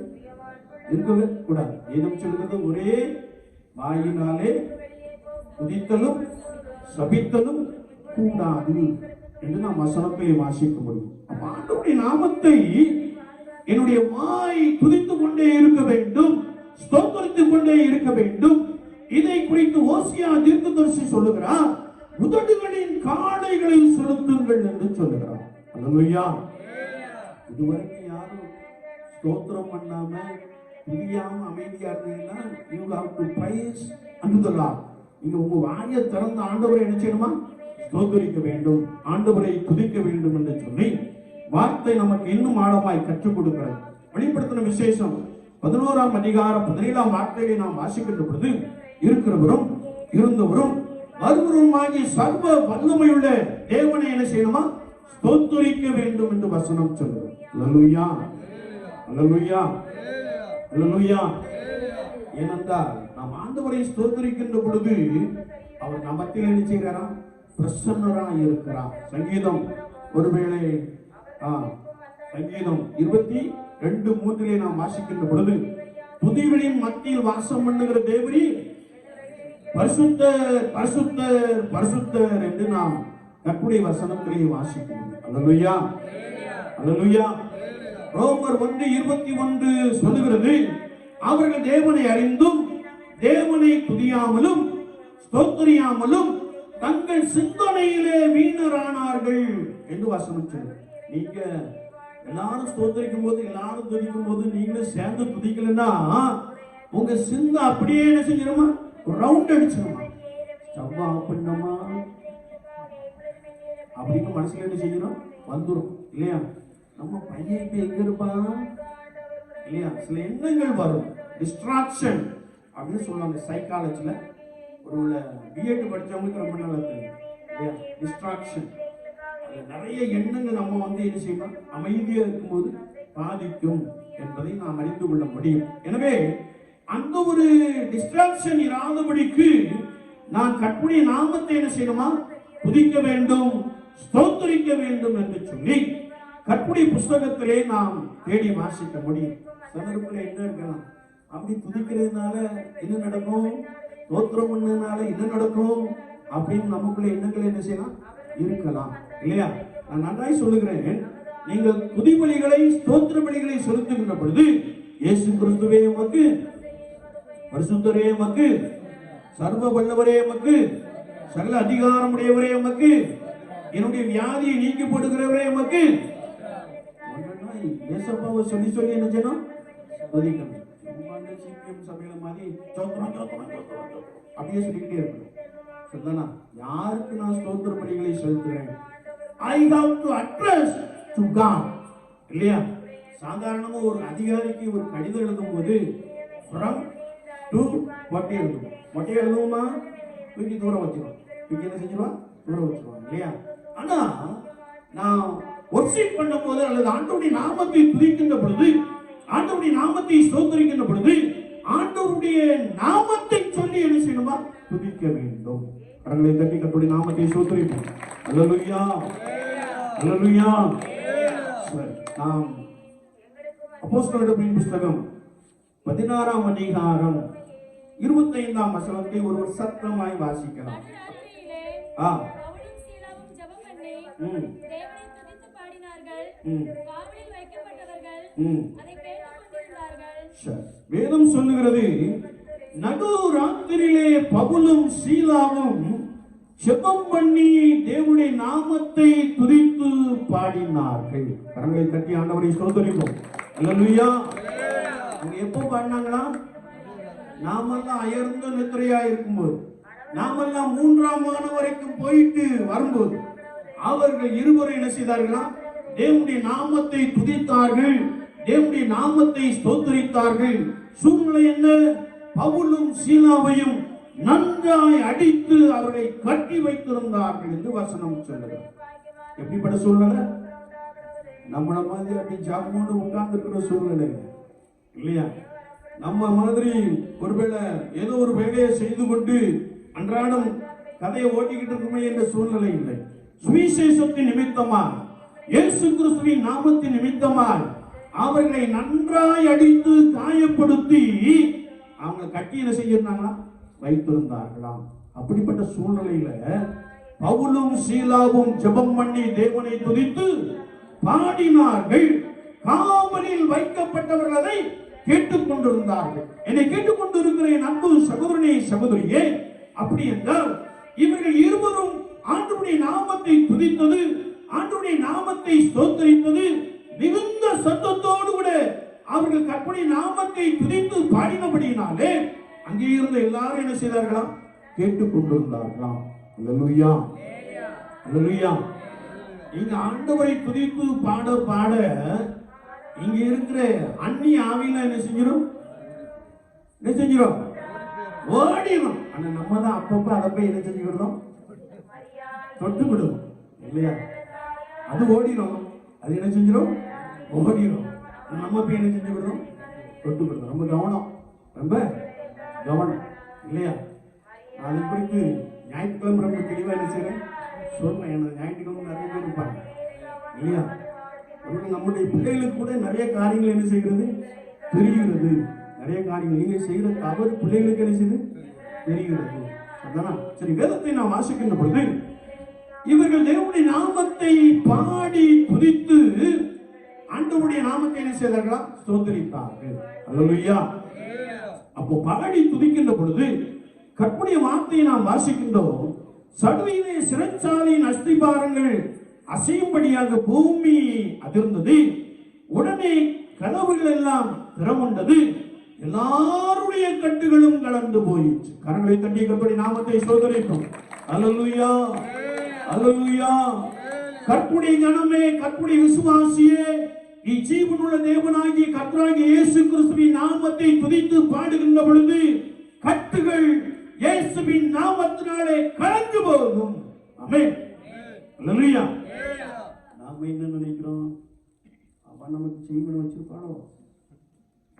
இருக்கவே கூடாது. ஏதும் சொல்லுகிறது, ஒரே வாயினாலே துதித்தலும் சபித்தலும் கூடாது என்று நாம் வசனத்தை வாசிக்க முடியும். அப்ப ஆண்டவருடைய நாமத்தை என்னுடைய வாய் துதித்துக் கொண்டே இருக்க வேண்டும், ஸ்தோத்திரித்துக் கொண்டே இருக்க வேண்டும். இதை குறித்து ஓசியா தீர்க்கதரிசி சொல்லுகிறார், உதடுகளின் காளைகளை செலுத்துங்கள் என்று சொல்லுகிறார். அல்லேலூயா. இதுவரைக்கும் யாரும் ஸ்தோத்திரம் பண்ணாம துதியாம அமைதியா இருந்தீங்கன்னா, you have to praise unto the Lord. நீங்க உங்க வாயை திறந்த ஆண்டவரை என்ன செய்யணுமா, ஸ்தோத்திரிக்க வேண்டும், ஆண்டவரை துதிக்க வேண்டும் என்று சொல்லி வார்த்தை நமக்கு இன்னும் ஆழமாய் கற்றுக் கொடுக்கிறது. வெளிப்படுத்தின விசேஷம் 11ஆம் அதிகாரம் 17ஆம் வார்த்தையை நாம் வாசிக்கின்ற பொழுது, இருக்கிறவரும் இருந்தவரும் வருவருமாகிய சர்வ வல்லமையுள்ள தேவனை என்ன செய்யணுமா, ஸ்தோத்திரிக்க வேண்டும் என்று வசனம் சொல்லுது. அல்லேலூயா, அல்லேலூயா, அல்லேலூயா. ஏனென்றால் நாம் ஆண்டவரை ஸ்தோத்திரிக்கின்ற பொழுது அவர் நமத்தில் என்ன செய்கிறாரா, பிரசன்னராக இருக்கிறார். சங்கீதம் ஒருவேளை சங்கீதம் 22:3 நாம் வாசிக்கின்ற பொழுது, துதிகளின் மத்தியில் வாசம் பண்ணுகிற தேவரீ பரிசுத்தர் பரிசுத்தர் பரிசுத்தர் என்று நாம் கர்த்தருடைய வசனத்திலே வாசிக்கிறோம். அல்லேலூயா, அல்லேலூயா. ரோமர் 1:21 சொல்லுகிறது, அவர்கள் தேவனை அறிந்தும் தேவனை துதியாமலும் ஸ்தோத்திரியாமலும் தங்கள் சிந்தனையிலே வீணரானார்கள் என்று வசனம் சொல்லுது. நீங்க எல்லாரும் ஸ்தோத்திரிக்கும் போது, எல்லாரும் துதிக்கும் போது நீங்களும் சேர்ந்து துதிக்கலன்னா உங்க சிந்தை அப்படியே என்ன செஞ்சிருமா, ஒரு ரவுண்ட் அடிச்சிருமா, சவ்வா பண்ணமா அப்படின்னு மனசுல என்ன செய்யணும், வந்துடும் இல்லையா? நம்ம பையன் இப்ப எங்க இருப்பான் இல்லையா? சில எண்ணங்கள் வரும், டிஸ்ட்ராக்ஷன் அப்படின்னு சொல்லுவாங்க சைக்காலஜில. ஒரு பிஎட் படிச்சவங்களுக்கு ரொம்ப நல்லா தெரியும் இல்லையா? டிஸ்ட்ராக்ஷன், நிறைய எண்ணங்கள் நம்ம என்ன செய்யணும், அமைதியா இருக்கும்போது பாதிக்கும் என்பதை நாம் அறிந்து கொள்ள முடியும். எனவே அந்த ஒரு டிஸ்ட்ராக்ஷன் இராதபடிக்கு நான் கர்த்தருடைய நாமத்தை என்ன செய்யணுமா, துதிக்க வேண்டும், ஸ்தோத்திரிக்க வேண்டும் என்று சொல்லி கர்த்தருடைய புஸ்தகத்திலே நாம் தேடி வாசிக்க முடியும். சிலருக்குள்ள என்ன இருக்கலாம், அப்படி துதிக்கிறதுனால என்ன நடக்கும், ஸ்தோத்திரம் பண்ணதுனால என்ன நடக்கும் அப்படின்னு நமக்குள்ள எண்ணங்கள் என்ன செய்யலாம், இருக்கலாம் இல்லையா? நான் நன்றாய் சொல்லுகிறேன், நீங்கள் துதி பலிகளை ஸ்தோத்திர பலிகளை செலுத்துகின்ற பொழுது, இயேசு கிறிஸ்துவே உமக்கு, பரிசுத்தரே உமக்கு, சர்வ வல்லவரே உமக்கு, சகல அதிகாரமுடையவரே உமக்கு, என்னுடைய வியாதியை நீக்கி போடுகிறவரே உமக்கு, ஏசப்பாவை சொல்லி சொல்லி என்ன செய்யணும், துதிக்கணும். சபையில மாதிரி அப்படியே சொல்லிக்கிட்டே இருக்கணும். சரிதானா? யாருக்கு நான் ஸ்தோத்திர பலிகளை செலுத்துகிறேன்? I have to address to God, இல்லையா? சாதாரணமா ஒரு அதிகாரிக்கு ஒரு கடிதம் எழுதும் போது from to மொட்டை எழுதுவோம். மொட்டை எழுதுவோமா? தூக்கி தூரம் வச்சிருவோம். தூக்கி என்ன செஞ்சிருவோம்? தூரம் வச்சிருவோம், இல்லையா? ஆனா நான் வொர்ஷிப் பண்ணும் போது அல்லது ஆண்டவருடைய நாமத்தை துதிக்கின்ற பொழுது, ஆண்டவருடைய நாமத்தை ஸ்தோத்திரிக்கின்ற பொழுது, ஆண்டவருடைய நாமத்தை சொல்லி என்ன செய்யணுமா? துதிக்க வேண்டும். கரங்களை தட்டி கர்த்தருடைய நாமத்தை ஸ்தோத்திரிப்போம். அல்லேலூயா, அல்லேலூயா. சரி, நாம் அப்போஸ்தலர்களின் புத்தகம் 16ஆம் அதிகாரம் 25ஆம் வசனத்தை ஒருவர் சத்தமாய் வாசிக்கலாம். நடுராத்திரியிலே ஆ, பவுலும் சீலாவும் ஜெபம் பண்ணி ம், தேவனை துதித்து பாடினார்கள். ம், காவலில் வைக்கப்பட்டவர்கள் ம். அதை கேட்டுக் கொண்டிருந்தார்கள். சரி. வேதம் சொல்லுகிறது, நடு ராத்திரியிலே பவுலும் சீலாவும் ஜெபம் பண்ணி தேவனுடைய நாமத்தை துதித்து பாடினார்கள். கரங்களை தட்டி ஆண்டவரை ஸ்தோத்திரிப்போம். அல்லேலூயா. அவங்க எப்போ பாடினாங்களா? நாமெல்லாம் அயர்ந்த நித்திரையா இருக்கும்போது, நாமெல்லாம் 3ஆம் வானம் வரைக்கும் போயிட்டு வரும்போது அவர்கள் இருவரும் என்ன செய்தார்களா? தேவனுடைய நாமத்தை துதித்தார்கள், தேவனுடைய நாமத்தை ஸ்தோத்திரித்தார்கள். சூழ்நிலை என்ன? பவுலும் சீலாவையும் நன்றாய் அடித்து அவர்களை கட்டி வைத்திருந்தார்கள் என்று வசனம் சொல்லுகிறது. எப்படிப்பட்ட சூழ்நிலை? நம்மள மாதிரி அப்படி ஜாமோடு உட்கார்ந்து இருக்கிற சூழ்நிலை இல்லையா? நம்ம மாதிரி ஒருவேளை ஏதோ ஒரு வேலையை செய்து கொண்டு அன்றாடம் கதையை ஓட்டிக்கிட்டு இருக்குமே என்ற சூழ்நிலை இல்லை. சுவிசேஷத்தின் நிமித்தமாய், இயேசு கிறிஸ்துவின் நாமத்தின் நிமித்தமாய் அவர்களை நன்றாய் அடித்து காயப்படுத்தி அவங்க கட்டி என்ன செய்யிருந்தாங்களா? வைத்திருந்தார்களாம். அப்படிப்பட்ட சூழ்நிலையில பவுலும் சீலாவும் ஜெபம் பண்ணி தேவனை துதித்து பாடினார்கள். காவலில் வைக்கப்பட்டவர்கள் அதை கேட்டுக்கொண்டிருந்தார்கள். என்னை கேட்டுக்கொண்டிருக்கிற என் அன்பு சகோதரனே, சகோதரியே, அப்படி என்றால் இவர்கள் இருவரும் ஆண்டவருடைய நாமத்தை துதித்தது, ஆண்டவருடைய நாமத்தை ஸ்தோத்திரித்தது மிகுந்த சத்தத்தோடு கூட அவர்கள் கர்த்தருடைய நாமத்தை துதித்து பாடினபடியினாலே அங்கே இருந்த எல்லாரும் என்ன செய்தார்களாம்? கேட்டுக்கொண்டிருந்தார்களாம். அல்லேலூயா, அல்லேலூயா. இங்க ஆண்டவரை துதித்து பாட பாட இங்க இருக்கிற அந்நிய ஆவியில என்ன செஞ்சிடும்? என்ன செஞ்சிடும்? ஓடிடும். ஆனா நம்ம தான் அப்பப்ப அதை போய் என்ன செஞ்சுக்கிடுறோம்? தொட்டு விடுவோம், இல்லையா? அது ஓடிடும். அது என்ன செஞ்சிடும்? ஓடிடும். நம்ம போய் என்ன செஞ்சு விடுறோம்? தொட்டு விடுறோம். ரொம்ப கவனம், ரொம்ப கவனம், இல்லையா? அதை குறித்து ஞாயிற்றுக்கிழமை ரொம்ப தெளிவா என்ன செய்யறேன் சொல்றேன். எனக்கு ஞாயிற்றுக்கிழமை நிறைய பேர் இருப்பாங்க, இல்லையா? நம்முடைய பிள்ளைகளுக்கு கூட நிறைய காரியங்கள் என்ன செய்கிறது? தெரிகிறது. நிறைய காரியங்கள் நீங்க செய்கிற தவறு பிள்ளைகளுக்கு என்ன செய்யுது? தெரிகிறது. அதானா? சரி, வேதத்தை நாம் வாசிக்கின்ற பொழுது இவர்கள் தேவனுடைய நாமத்தை பாடி துதித்து ஆண்டவருடைய நாமத்தை என்ன செய்தார்களா? ஸ்தோத்திரித்தார்கள். அல்லேலூயா. அப்போ பாடி துதிக்கின்ற பொழுது கர்த்தருடைய வார்த்தையை நாம் வாசிக்கின்றோம். சடுதியிலே சிறைச்சாலையின் அஸ்திபாரங்கள் அசையும்படியாக பூமி அதிர்ந்தது. உடனே கதவுகள் எல்லாம் திறமுண்டது. எல்லாருடைய கட்டுகளும் கலந்து போயிற்று. கரங்களை தட்டி கர்த்தருடைய நாமத்தை ஸ்தோத்திரிப்போம். அல்லேலூயா, அல்லேலூயா. கர்த்தருடைய ஜனமே, கர்த்தருடைய விசுவாசியே, நீ ஜீவனுள்ள தேவனாகிய கர்த்தராகிய இயேசு கிறிஸ்துவின் நாமத்தை துதித்து பாடுகின்ற பொழுது கட்டுகள் இயேசுவின் நாமத்தினாலே கலந்து போகும். ஆமென். அல்லேலூயா. நாம என்ன நினைக்கிறோம்? அவன் நமக்கு செய்வன வச்சிருப்பானோ,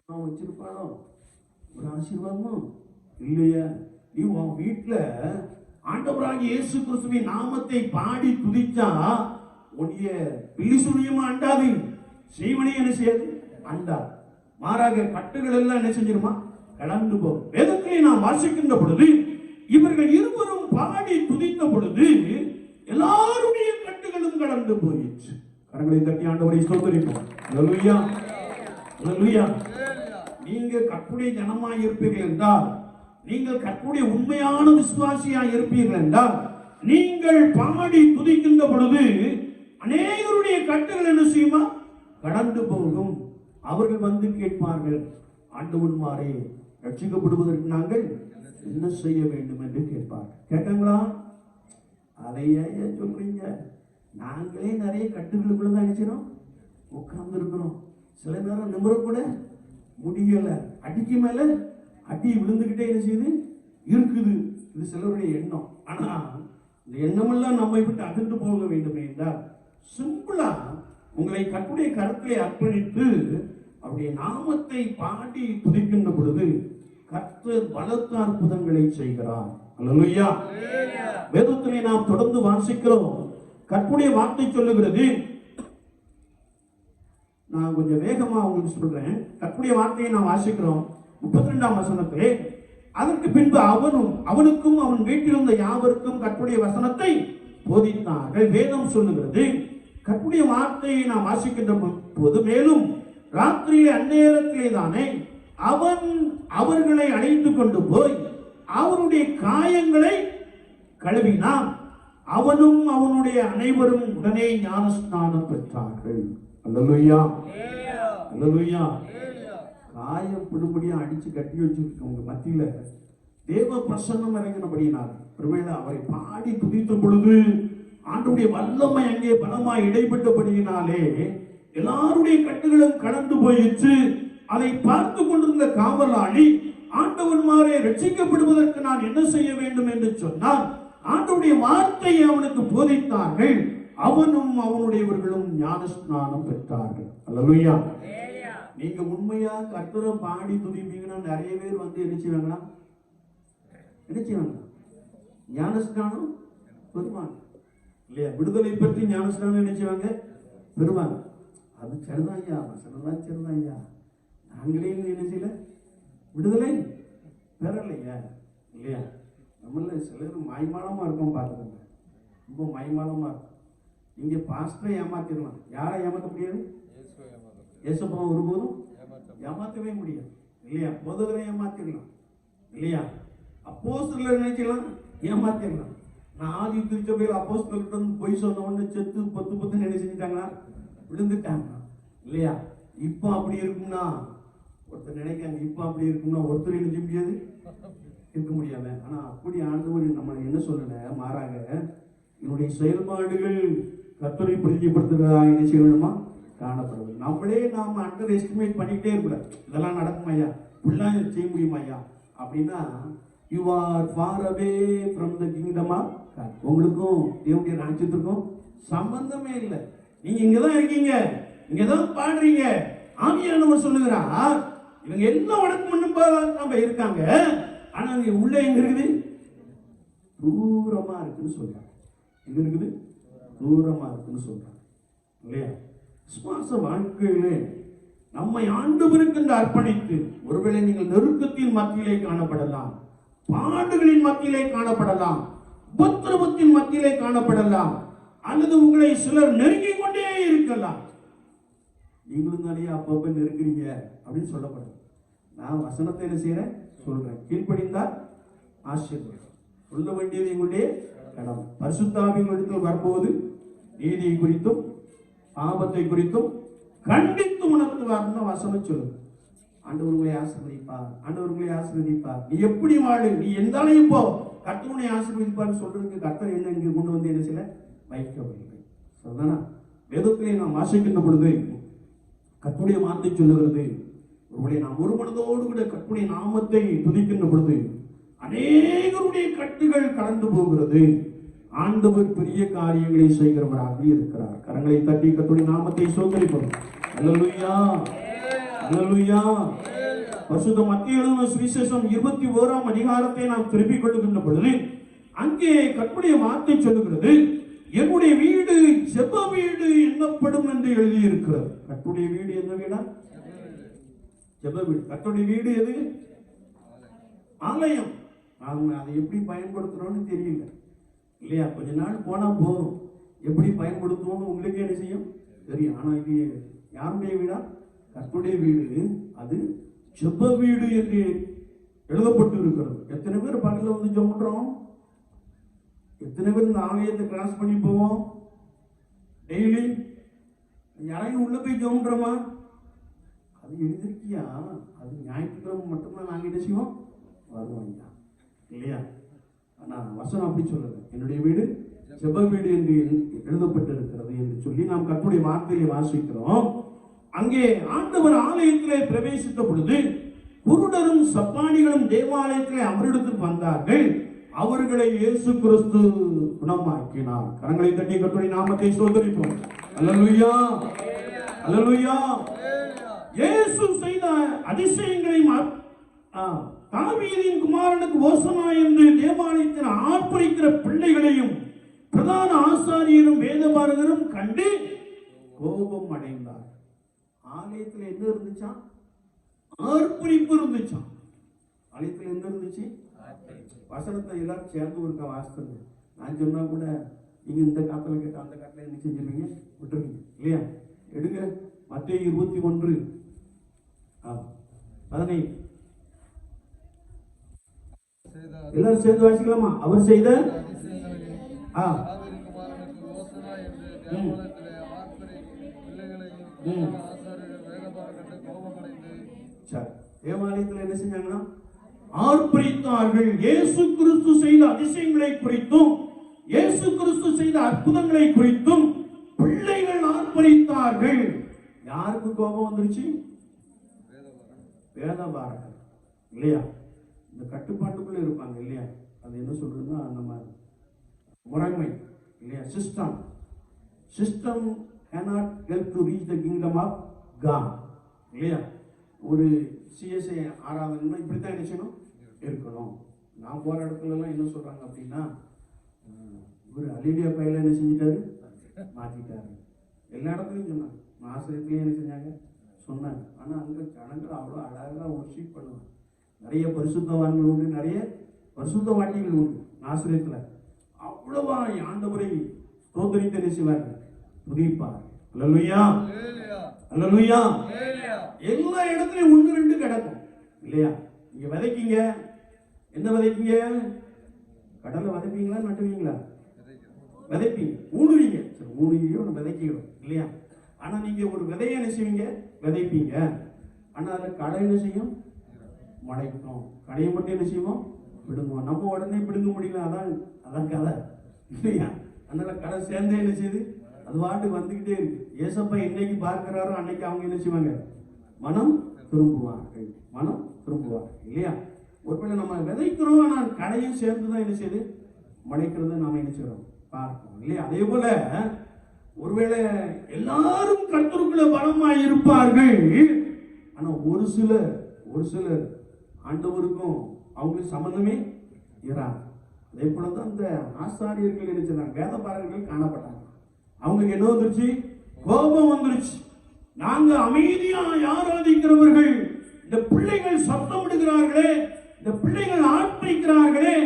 அவன் வச்சிருப்பானோ ஒரு ஆசீர்வாதமும் இல்லையா? நீ உன் வீட்டுல ஆண்டவராகிய இயேசு கிறிஸ்துவின் நாமத்தை பாடி துதிச்சா உன்னைய பில்லி சுனியமா அண்டாது, செய்வனே என்ன செய்யாது? அண்டா. மாறாக கட்டுகள் எல்லாம் என்ன செஞ்சிருமா? கலந்து போகும். வேதத்தை நாம் வாசிக்கின்ற பொழுது இவர்கள் இருவரும் பாடி துதித்த பொழுது எல்லாருடைய கட்டுகளும் கடந்து போயிற்று. கரங்களை தட்டி ஆண்டவரை ஸ்தோத்திரிப்போம். அல்லேலூயா, அல்லேலூயா. நீங்க கர்த்தருடைய ஜனமாய் இருப்பீர்கள் என்றால், நீங்கள் கர்த்தருடைய உண்மையான விசுவாசியாய் இருப்பீர்கள் என்றால், நீங்கள் பாடி துதிக்கின்ற பொழுது அநேகருடைய கட்டுகள் என்ன செய்யுமா? கடந்து போகும். அவர்கள் வந்து கேட்பார்கள், ஆண்டவன்மாரே ரட்சிக்கப்படுவதற்கு நாங்கள் என்ன செய்ய வேண்டும் என்று கேட்பார். கேட்காங்களா? அதை ஏன் சொல்றீங்க? நாங்களே நிறைய கட்டுகளுக்குள்ள தான் நினைச்சிடும் உட்கார்ந்து இருக்கிறோம். சில நேரம் நிமிரக்கூட முடியல, அடிக்கு மேல அடி விழுந்துகிட்டே என்ன செய்யுது இருக்குது. இது சிலருடைய எண்ணம். ஆனா இந்த எண்ணமெல்லாம் நம்மை விட்டு அகன்று போக வேண்டும் என்றால் சிம்பிளா உங்களை கர்த்தருடைய கரத்திலே அர்ப்பணித்து அவருடைய நாமத்தை பாடி துதிக்கின்ற பொழுது கர்த்தர் பலத்த அற்புதங்களை செய்கிறார். அல்லேலூயா. வேதத்திலே நாம் தொடர்ந்து வாசிக்கிறோம். கர்த்தருடைய வார்த்தை சொல்லுகிறது, நான் கொஞ்சம் வேகமா உங்களுக்கு சொல்றேன். கர்த்தருடைய வார்த்தையை நாம் வாசிக்கிறோம் 32ஆம் வசனத்திலே, அதற்கு பின்பு அவனுக்கும் அவன் வீட்டிலிருந்த யாவருக்கும் கர்த்தருடைய வசனத்தை போதித்தார்கள். வேதம் சொல்லுகிறது, கர்த்தருடைய வார்த்தையை நாம் வாசிக்கின்ற போது மேலும் ராத்திரியிலே அந்நேரத்திலே தானே அவன் அவர்களை அழைத்து கொண்டு போய் அவருடைய காயங்களை கழுவினான். அவனும் அவனுடைய அனைவரும் உடனே ஞானஸ்நானம் பெற்றார்கள். அல்லேலூயா, அல்லேலூயா. காயம் பிடுபடியா அடிச்சு கட்டி வச்சிருக்கவங்க மத்தியில தேவ பிரசன்னம் இறங்கினபடியினால் ஒருவேளை அவரை பாடி துதித்த பொழுது ஆண்டவருடைய வல்லமை அங்கே பலமாய் இடைப்பட்டபடியினாலே எல்லாருடைய கட்டுகளும் கடந்து போயிற்று. அதை பார்த்து கொண்டிருந்த காவலாளி ஆண்டவன்மாரே ரட்சிக்கப்படுவதற்கு நான் என்ன செய்ய வேண்டும் என்று சொன்னார். ஆண்டவருடைய வார்த்தையை அவனுக்கு போதித்தார்கள். அவனும் அவனுடையவர்களும் ஞானஸ்நானம் பெற்றார்கள். அல்லேலூயா. நீங்க உண்மையா கர்த்தரை பாடி துதிப்பீங்கன்னா நிறைய பேர் வந்து என்ன செய்வாங்களா? என்ன செய்வாங்க? ஞானஸ்நானம் பெறுவாங்க இல்லையா? விடுதலை பற்றி ஞானஸ்நானம் என்ன செய்வாங்க? பெறுவாங்க. அது சரிதான் ஐயா, வசனம்தான் சரிதான் ஐயா, நாங்களே என்ன செய்யல, விடுதலை பெறலையா இல்லையா? நம்மள சிலர் மாய்மாலமா இருக்கும், பார்த்துக்கோங்க. ரொம்ப மாய்மாலமா இருக்கும். இங்க பாஸ்டரை ஏமாத்திடலாம், யாரை ஏமாற்ற முடியாது? ஏசப்பாவை ஒருபோதும் ஏமாற்றவே முடியாது இல்லையா? போதகரை ஏமாத்திடலாம் இல்லையா? அப்போஸ்தலரை நினைக்கலாம் ஏமாத்திடலாம். நான் ஆதி திருச்சபையில் அப்போஸ்தலர்கிட்ட வந்து பொய் சொன்ன உடனே செத்து பத்து என்ன செஞ்சுட்டாங்களா? விழுந்துட்டாங்க இல்லையா? இப்போ அப்படி இருக்கும்னா ஒருத்தர் நினைக்காங்க, இப்போ அப்படி இருக்கும்னா ஒருத்தர் என்ன செய்ய முடியாது, இருக்க முடியாது. ஆனா அப்படி ஆண்டவர் நம்ம என்ன சொல்லல, மாறாக என்னுடைய செயல்பாடுகள் கர்த்தரை பிரிதிப்படுத்துகிறதா என்ன செய்யணுமா காணப்படுவது. நம்மளே நாம அண்டர் எஸ்டிமேட் பண்ணிக்கிட்டே இருக்கக்கூடாது. இதெல்லாம் நடக்குமா ஐயா, இப்படிலாம் செய்ய முடியுமா ஐயா அப்படின்னா, you are far away from the kingdom of God. உங்களுக்கும் தேவனுடைய ராஜ்யத்திற்கும் சம்பந்தமே இல்லை. நீங்க இங்கதான் இருக்கீங்க, இங்கதான் பாடுறீங்க. ஆவியானவர் சொல்லுகிறார், இவங்க எல்லாம் உனக்கு முன்பாக இருக்காங்க, ஆனா இங்க உள்ள எங்க இருக்குது? தூரமா இருக்குன்னு சொல்றாங்க. எங்க இருக்குது? தூரமா இருக்குன்னு சொல்றாங்க இல்லையா? விசுவாச வாழ்க்கையிலே நம்மை ஆண்டவருக்கு என்று அர்ப்பணித்து, ஒருவேளை நீங்கள் நெருக்கத்தின் மத்தியிலே காணப்படலாம், பாடுகளின் மத்தியிலே காணப்படலாம், உபத்திரவத்தின் மத்தியிலே காணப்படலாம், அல்லது உங்களை சிலர் நெருங்கிக் கொண்டே இருக்கலாம். நீங்களும் தானே அப்பப்ப நெருங்குறீங்க அப்படின்னு சொல்லப்படும். நான் வசனத்தை என்ன செய்யறேன் சொல்றேன். கீழ்ப்படிந்தால் ஆசீர்வாதம். சொல்ல வேண்டியது எங்களுடைய கடமை. பரிசுத்தாவின் இடத்தில் வரும்போது நீதியை குறித்தும் பாவத்தை குறித்தும் கண்டித்து உணர்த்துவார்னு வசனம் சொல்லுது. ஆண்டவர் உங்களை ஆசீர்வதிப்பார், ஆண்டவர் உங்களை ஆசீர்வதிப்பார். நீ எப்படி வாழு, நீ எந்த அளவு போ, கர்த்தர் உன்னை ஆசீர்வதிப்பார்னு சொல்றதுக்கு கர்த்தர் என்ன இங்கு கொண்டு வந்து என்ன செய்யல, வைக்கவில்லை. சரிதானா? வேதத்திலே நாம் வாசிக்கின்ற பொழுது கர்த்தருடைய வார்த்தை சொல்லுகிறது, ஒருவேளை நாம் ஒரு மனதோடு கூட கர்த்தருடைய நாமத்தை துதிக்கின்ற பொழுது அநேகருடைய கட்டுகள் கடந்து போகிறது. ஆண்டவர் பெரிய காரியங்களை செய்கிறவராக இருக்கிறார். கரங்களை தட்டி கர்த்தருடைய நாமத்தை சோதரிப்போம். அல்லேலூயா, அல்லேலூயா. பரிசுத்த மத்தேயு எழுதின சுவிசேஷம் 21ஆம் அதிகாரத்தை நாம் திருப்பிக் கொள்ளுகின்ற பொழுது அங்கே கர்த்தருடைய வார்த்தை சொல்லுகிறது, என்னுடைய வீடு ஜெப வீடு என்னப்படும் என்று எழுதி இருக்கிறது. கர்த்தருடைய வீடு என்ன வீடா? ஜெப வீடு. கர்த்தருடைய வீடு எது? ஆலயம். நாம அதை எப்படி பயன்படுத்துறோம்னு தெரியல இல்லையா? கொஞ்ச நாள் போனா போதும், எப்படி பயன்படுத்துவோம்னு உங்களுக்கு என்ன செய்யும் தெரியும். ஆனா இது யாருடைய வீடா? கர்த்தருடைய வீடு. அது ஜெப வீடு என்று எழுதப்பட்டு இருக்கிறது. எத்தனை பேர் பகல்ல வந்து ஜெபம் பண்றோம்? எத்தனை பேர் இந்த ஆலயத்தை கிராஸ் பண்ணி போவோம் டெய்லி? யாரையும் உள்ள போய் ஜெபம் பண்றோமா? அது அது எழுதிருக்கியா, அது ஞாயிற்றுக்கிழமை மட்டும்தான் நாங்கள் என்ன செய்வோம், வருவோம் ஐயா, இல்லையா? ஆனால் வசனம் அப்படி சொல்லலை. என்னுடைய வீடு ஜெப வீடு என்று எழுதப்பட்டிருக்கிறது என்று சொல்லி நாம் கர்த்தருடைய வார்த்தையிலே வாசிக்கிறோம். அங்கே ஆண்டவர் ஆலயத்திலே பிரவேசித்த பொழுது குருடரும் சப்பானிகளும் தேவாலயத்திலே அவரிடத்துக்கு வந்தார்கள். அவர்களை இயேசு கிறிஸ்து குணமாக்கினார். கரங்களை தட்டி கர்த்தருடைய நாமத்தை ஸ்தோத்திரிப்போம். அல்லேலூயா, அல்லேலூயா. இயேசு செய்த அதிசயங்களையும் தாவீதின் குமாரனுக்கு ஓசனா என்று தேவாலயத்தில் ஆர்ப்பரிக்கிற பிள்ளைகளையும் பிரதான ஆசாரியரும் வேதபாரகரும் கண்டு கோபம் அடைந்தார். ஆலயத்தில் என்ன இருந்துச்சாம்? ஆர்ப்பரிப்பு இருந்துச்சாம். ஆலயத்தில் என்ன இருந்துச்சு? வசனத்தை எல்லாரும் சேர்ந்து ஒருக்கா வாசித்தது. நான் சொன்னா கூட நீங்க இந்த காத்துல கேட்ட அந்த காத்துல என்ன செஞ்சிருவீங்க, விட்டுருவீங்க இல்லையா? எடுங்க மத்தேயு 21:15 எல்லாரும் சேர்ந்து வாசிக்கலாமா? அவர் செய்த தேவாலயத்தில் என்ன செஞ்சாங்கன்னா ஆர்ப்பரித்தார்கள். இயேசு கிறிஸ்து செய்த அதிசயங்களை குறித்தும் இயேசு கிறிஸ்து செய்த அற்புதங்களை குறித்தும் பிள்ளைகள் ஆர்ப்பரித்தார்கள். யாருக்கு கோபம் வந்துருச்சு? வேதபாரகர் இல்லையா? இந்த கட்டுப்பாட்டுக்குள்ள இருப்பாங்க இல்லையா? அது என்ன சொல்றதுன்னா நம்ம முறைமை இல்லையா? System cannot help to reach the kingdom of God இல்லையா? ஒரு சிஎஸ்ஐ ஆராதனை இப்படித்தான் என்ன செய்யணும், இருக்கணும். நான் போற இடத்துல எல்லாம் என்ன சொல்றாங்க அப்படின்னா, இவர் அலிலியா பையில என்ன செஞ்சிட்டாரு, மாத்திட்டாரு. எல்லா இடத்துலையும் சொன்னாங்க, ஆசிரியத்திலையும் என்ன செஞ்சாங்க, சொன்னாங்க. ஆனா அங்க ஜனங்கள் அவ்வளோ அழகா ஒர்ஷிப் பண்ணுவாங்க. நிறைய பரிசுத்தவான்கள் உண்டு, நிறைய பரிசுத்தவாட்டிகள் உண்டு. ஆசிரியத்துல அவ்வளவா ஆண்டவரை ஸ்தோத்திரித்து என்ன செய்வார்கள், துதிப்பார். அல்லேலூயா, அல்லேலூயா. எல்லா இடத்துலயும் ஒன்று ரெண்டு கிடக்கும் இல்லையா? நீங்க விதைக்கீங்க, என்ன விதைக்கீங்க? கடலை விதைப்பீங்களா, நட்டுவீங்களா? விதைப்பீங்க, ஊடுவீங்க. சரி, ஊடுவீங்க, ஒன்று விதைக்கணும் இல்லையா? ஆனா நீங்க ஒரு விதையை என்ன செய்வீங்க, விதைப்பீங்க. ஆனா அதில் கடை என்ன செய்யும், முளைக்கும். கடையை மட்டும் என்ன செய்வோம், பிடுங்குவோம். நம்ம உடனே பிடுங்க முடியல, அதான் கதை இல்லையா? அதனால கடை சேர்ந்தே என்ன செய்யுது, அது வாட்டுக்கு வந்துகிட்டே இருக்கு. ஏசப்பா என்னைக்கு பார்க்கிறாரோ அன்னைக்கு அவங்க என்ன செய்வாங்க, மனம் திரும்புவார்கள், மனம் திரும்புவார்கள் இல்லையா? ஒருவேளை நம்ம விதைக்கிறோம், ஆனால் கடையும் சேர்ந்துதான் என்ன செய்யுது, முளைக்கிறத நாம என்ன செய்யறோம், பார்க்கிறோம் இல்லையா? அதே போல ஒருவேளை எல்லாரும் கர்த்தருக்குள்ள பலமாய் இருப்பார்கள், ஆனா ஒரு சிலர் ஆண்டவருக்கும் அவங்களுக்கு சம்பந்தமே இராது. அதே போலதான் இந்த ஆசாரியர்கள் என்ன செய்தாங்க, வேதபாரகர்கள் காணப்பட்டாங்க. அவங்களுக்கு என்ன வந்துருச்சு, கோபம் வந்துருச்சு. நாங்க அமைதியா ஆராதிக்கிறவர்கள், இந்த பிள்ளைகள் சத்தம் விடுகிறார்களே, இந்த பிள்ளைகள் ஆர்ப்பரிக்கிறார்களே,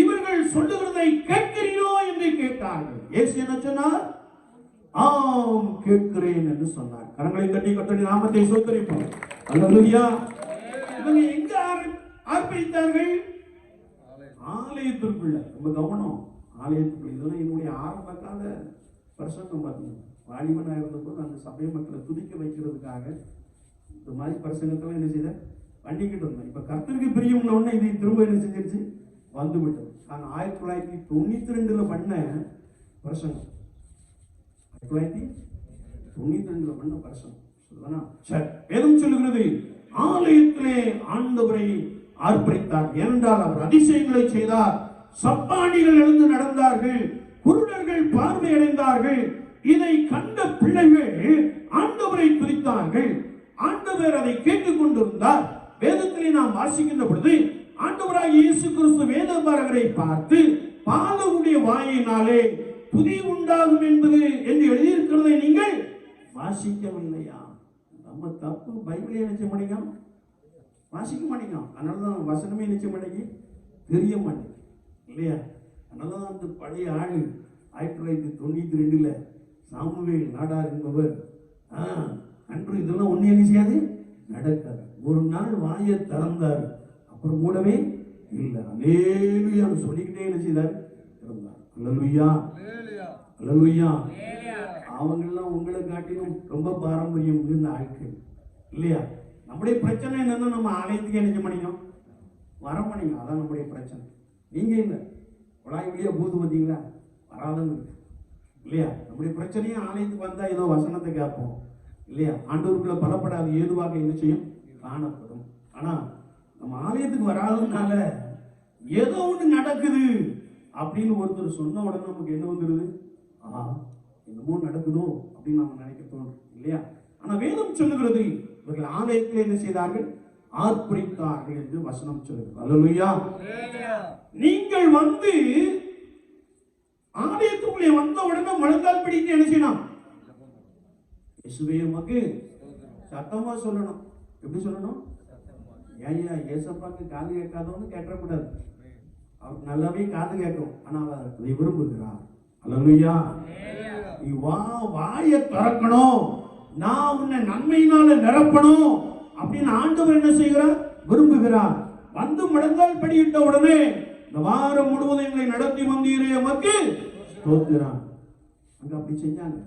இவர்கள் சொல்லுகிறதை கேட்கிறீரோ என்று கேட்டார்கள். இயேசு என்ன சொன்னார், ஆம் கேட்கிறேன் என்று சொன்னார். கரங்களை தட்டி கர்த்தருடைய நாமத்தை ஸ்தோத்திரிப்போம். அல்லேலூயா. இவங்க எங்க ஆர்ப்பரித்தார்கள்? ஆலயத்திற்குள்ள. ரொம்ப கவனம், ஆலயத்துக்குள்ள. இதெல்லாம் என்னுடைய ஆரம்ப கால பிரசங்கம். பார்த்தீங்கன்னா வாலிபனா இருந்தபோது அந்த சபை மக்களை துதிக்க வைக்கிறதுக்காக இந்த மாதிரி பிரசங்கத்தெல்லாம் என்ன செய்த பண்ணிக்கிட்டு இருந்தேன். இப்ப கர்த்தருக்கு பிரியம்னு உடனே இது திரும்ப என்ன செஞ்சிருச்சு, வந்து விட்டது. நான் 1992 பண்ண பிரசங்கம், 1992 பண்ண பிரசங்கம் சொல்லுவேனா? சரி, வேதம் சொல்லுகிறது ஆலயத்திலே ஆண்டவரை ஆர்ப்பரித்தார். ஏனென்றால் அவர் அதிசயங்களை செய்தார். சப்பானிகள் எழுந்து நடந்தார்கள், குருடர்கள் பார்வையடைந்தார்கள். இதை கண்ட பிள்ளைகள் ஆண்டவரை துதித்தார்கள். ஆண்டவர் அதை கேட்டுக் கொண்டிருந்தார். வேதத்திலே நாம் வாசிக்கின்ற பொழுது ஆண்டவராகிய இயேசு கிறிஸ்து வேதபாரகரை பார்த்து, பாலகுடைய வாயினாலே துதி உண்டாகும் என்பது என்று எழுதியிருக்கிறதை நீங்கள் வாசிக்கவில்லையா? நம்ம தப்பு. பைபிளை நினைச்ச மாட்டேங்க, வாசிக்க மாட்டேங்க. அதனாலதான் வசனமே நினைச்ச மாட்டேங்க, தெரிய மாட்டேங்க இல்லையா? அதனாலதான் அந்த பழைய ஆளு 1992 சாமுவேல் நாடார் என்பவர் அன்று இதெல்லாம் ஒண்ணு என்ன செய்யாது, நடக்காது. ஒரு நாள் வாயை திறந்தார், அப்புறம் மூடவே இல்லை. அல்லேலூயா சொல்லிக்கிட்டே என்ன செய்தார், இருந்தார். அல்லேலூயா, அல்லேலூயா. அவங்க எல்லாம் உங்களை காட்டிலும் ரொம்ப பாரம்பரியம் இருந்த ஆட்கள் இல்லையா? நம்முடைய பிரச்சனை என்னன்னா நம்ம ஆலயத்துக்கு என்ன பண்ணிக்கணும், வர பண்ணிக்கணும். அதான் நம்முடைய பிரச்சனை. நீங்க இல்லை குழாய் வழியா பூது பார்த்தீங்களா, வராதவங்க இருக்கு இல்லையா? நம்முடைய பிரச்சனையே ஆலயத்துக்கு வந்தா ஏதோ வசனத்தை கேட்போம் இல்லையா? ஆண்டவருக்குள்ள பலப்படாது ஏதுவாக என்ன செய்யும், காணப்படும். ஆனா நம்ம ஆலயத்துக்கு வராததுனால ஏதோ ஒண்ணு நடக்குது அப்படின்னு ஒருத்தர் சொன்ன உடனே நமக்கு என்ன வந்துடுது, என்னமோ நடக்குதோ அப்படின்னு நம்ம நினைக்க தோணும் இல்லையா? ஆனா வேதம் சொல்லுகிறது இவர்கள் ஆலயத்தில் என்ன செய்தார்கள், ஆர்ப்பரித்தார்கள் என்று வசனம் சொல்லுகிறது. அல்லேலூயா. நீங்கள் வந்து ஆலயத்துக்குள்ளே வந்த உடனே முழங்கால் பிடித்து என்ன செய்யணும், இயேசுவே உமக்கு சத்தமா சொல்லணும். எப்படி சொல்லணும்? ஏய்யா ஏசப்பாக்கு காது கேட்காதோன்னு கேட்டக்கூடாது. அவருக்கு நல்லாவே காது கேட்கும். ஆனா அவர் அதை விரும்புகிறார். அல்லேலூயா. நீ வாயை திறக்கணும், நான் உன்னை நன்மையினால நிரப்பணும் அப்படின்னு ஆண்டவர் என்ன செய்கிறார், விரும்புகிறார். வந்து முழங்கால் படியிட்ட உடனே இந்த வாரம் முழுவதும் எங்களை நடத்தி வந்தீரே உமக்கு ஸ்தோத்திரம். அங்க அப்படி செஞ்சாங்க.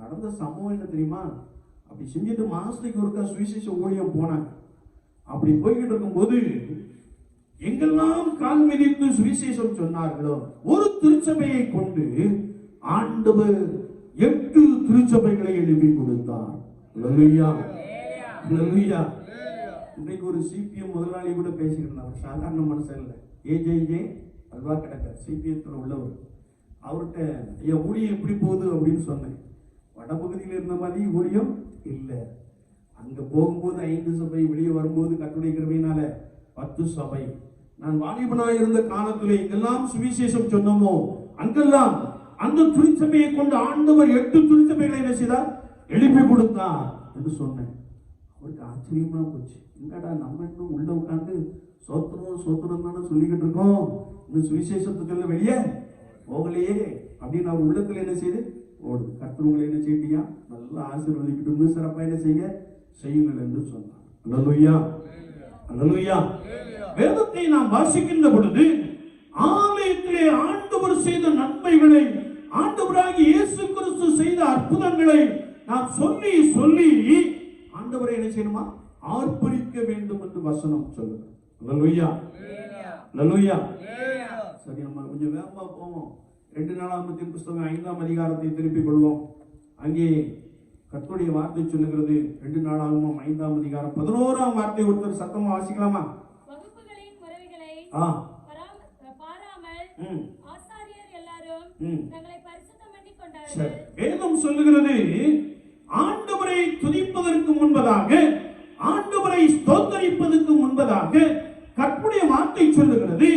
நடந்த சம்பவம் என்ன தெரியுமா? அப்படி செஞ்சுட்டு மாசத்துக்கு ஒருக்கா சுவிசேஷ ஊழியம் போனாங்க. அப்படி போய்கிட்டு இருக்கும்போது எங்கெல்லாம் கால் மிதித்து சுவிசேஷம் சொன்னார்களோ ஒரு திருச்சபையை கொண்டு ஆண்டவர் 8 திருச்சபைகளை எழுப்பி கொடுத்தார். அல்லேலூயா. அல்லேலூயா. இன்னைக்கு ஒரு சிபிஎம் முதலாளி கூட பேசியிருந்தார். சாதாரண மனுஷன் இல்லை, ஏஜே அல்வா கிடக்க சிபிஎத்தில் உள்ளவர். அவர்கிட்ட ஐயா ஊழியம் எப்படி போகுது அப்படின்னு சொன்னேன். வடபகுதியில் இருந்த மாதிரி ஊழியம் இல்லை. அங்க போகும்போது 5 சபை, வெளியே வரும்போது கர்த்தருடைய கிருபையினால 10 சபை. நான் வாலிபனாய் இருந்த காலத்திலே எங்கெல்லாம் சுவிசேஷம் சொன்னோமோ அங்கெல்லாம் அந்த திருச்சபையை கொண்டு ஆண்டவர் 8 திருச்சபைகளை என்ன செய்தார், எழுப்பி கொடுத்தார் என்று சொன்னேன். அவருக்கு ஆச்சரியமா போச்சு. என்னடா நம்ம இன்னும் உள்ள உட்கார்ந்து சோத்திரம் சோத்திரம் தானே சொல்லிக்கிட்டு இருக்கோம், இன்னும் சுவிசேஷத்துக்குள்ள வெளியே போகலையே அப்படின்னு அவர் உள்ளத்துல என்ன செய்து ஓடுது. கர்த்தர் உங்களை என்ன செய்யிட்டியா, நல்லா ஆசீர்வதிக்கிட்டு சிறப்பா என்ன செய்யுங்கள் என்று சொன்னார். அல்லேலூயா. அல்லேலூயா. வேதத்தை நாம் வாசிக்கின்ற பொழுது ஆலயத்திலே ஆண்டவர் செய்த நன்மைகளை, ஆண்டவராகிய இயேசு கிறிஸ்து செய்த அற்புதங்களை நாம் சொல்லி சொல்லி ஆண்டவரை என்ன செய்யணுமா, ஆர்ப்பரிக்க வேண்டும் என்று வசனம் சொல்லுது. அல்லேலூயா. அல்லேலூயா. சரி, நம்ம கொஞ்சம் வேகமா போவோம். 2 நாளாகமத்தின் புஸ்தகம் 5ஆம் அதிகாரத்தை திருப்பிக் கொள்வோம். அங்கே கர்த்தருடைய வார்த்தை சொல்லுகிறது. 2 நாளாகமம் 5ஆம் அதிகாரம் 11ஆம் வார்த்தை ஒருத்தர் சத்தமா வாசிக்கலாமா? வகுப்புகளின் குறைவுகளை பாராமல் ஆசாரியர் எல்லாரும் தங்களை பரிசுத்தம் பண்ணிக் கொண்டார்கள். வேதம் சொல்லுகிறது, ஆண்டவரை துதிப்பதற்கு முன்பதாக, ஆண்டவரை ஸ்தோத்தரிப்பதற்கு முன்பதாக கர்த்தருடைய வார்த்தை சொல்லுகிறது,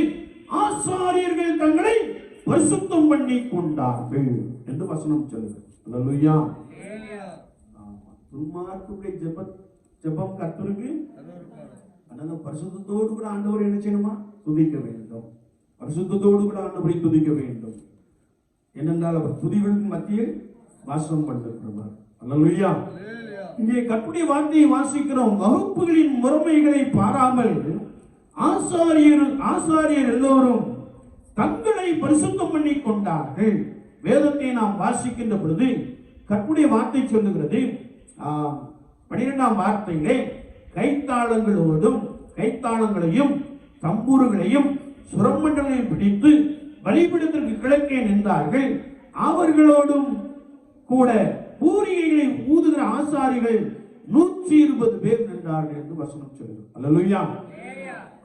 ஆசாரியர்கள் தங்களை பரிசுத்தம் பண்ணி கொண்டார்கள் என்று வசனம் சொல்லுகிறது. அல்லேலூயா. துன்மார்க்குடைய ஜெபம் கர்த்தருக்கு அதனால பரிசுத்தத்தோடு கூட ஆண்டவர் என்ன செய்யணுமா, துதிக்க வேண்டும். பரிசுத்தத்தோடு கூட ஆண்டவரை துதிக்க வேண்டும். ஏனென்றால் அவர் துதிகளுக்கு மத்தியில் வாசம் பண்ணுகிறார். அல்லேலூயா. இங்கே கர்த்தருடைய வார்த்தையை வாசிக்கிறோம். வகுப்புகளின் முறைமைகளை பாராமல் ஆசாரியர் எல்லோரும் தங்களை பரிசுத்தம் பண்ணி கொண்டார்கள். வேதத்தை நாம் வாசிக்கின்ற பொழுது கர்த்தருடைய வார்த்தை சொல்லுகிறது, 12ஆம் வார்த்தையிலே கைத்தாளங்களையும் தம்பூர்களையும் சுரமண்டலையும் பிடித்து பலிபீடத்திற்கு கிழக்கே நின்றார்கள். அவர்களோடும் கூட பூரிகைகளை ஊதுகிற ஆசாரிகள் 120 பேர் நின்றார்கள் என்று வசனம் சொல்லுது. அல்லேலூயா.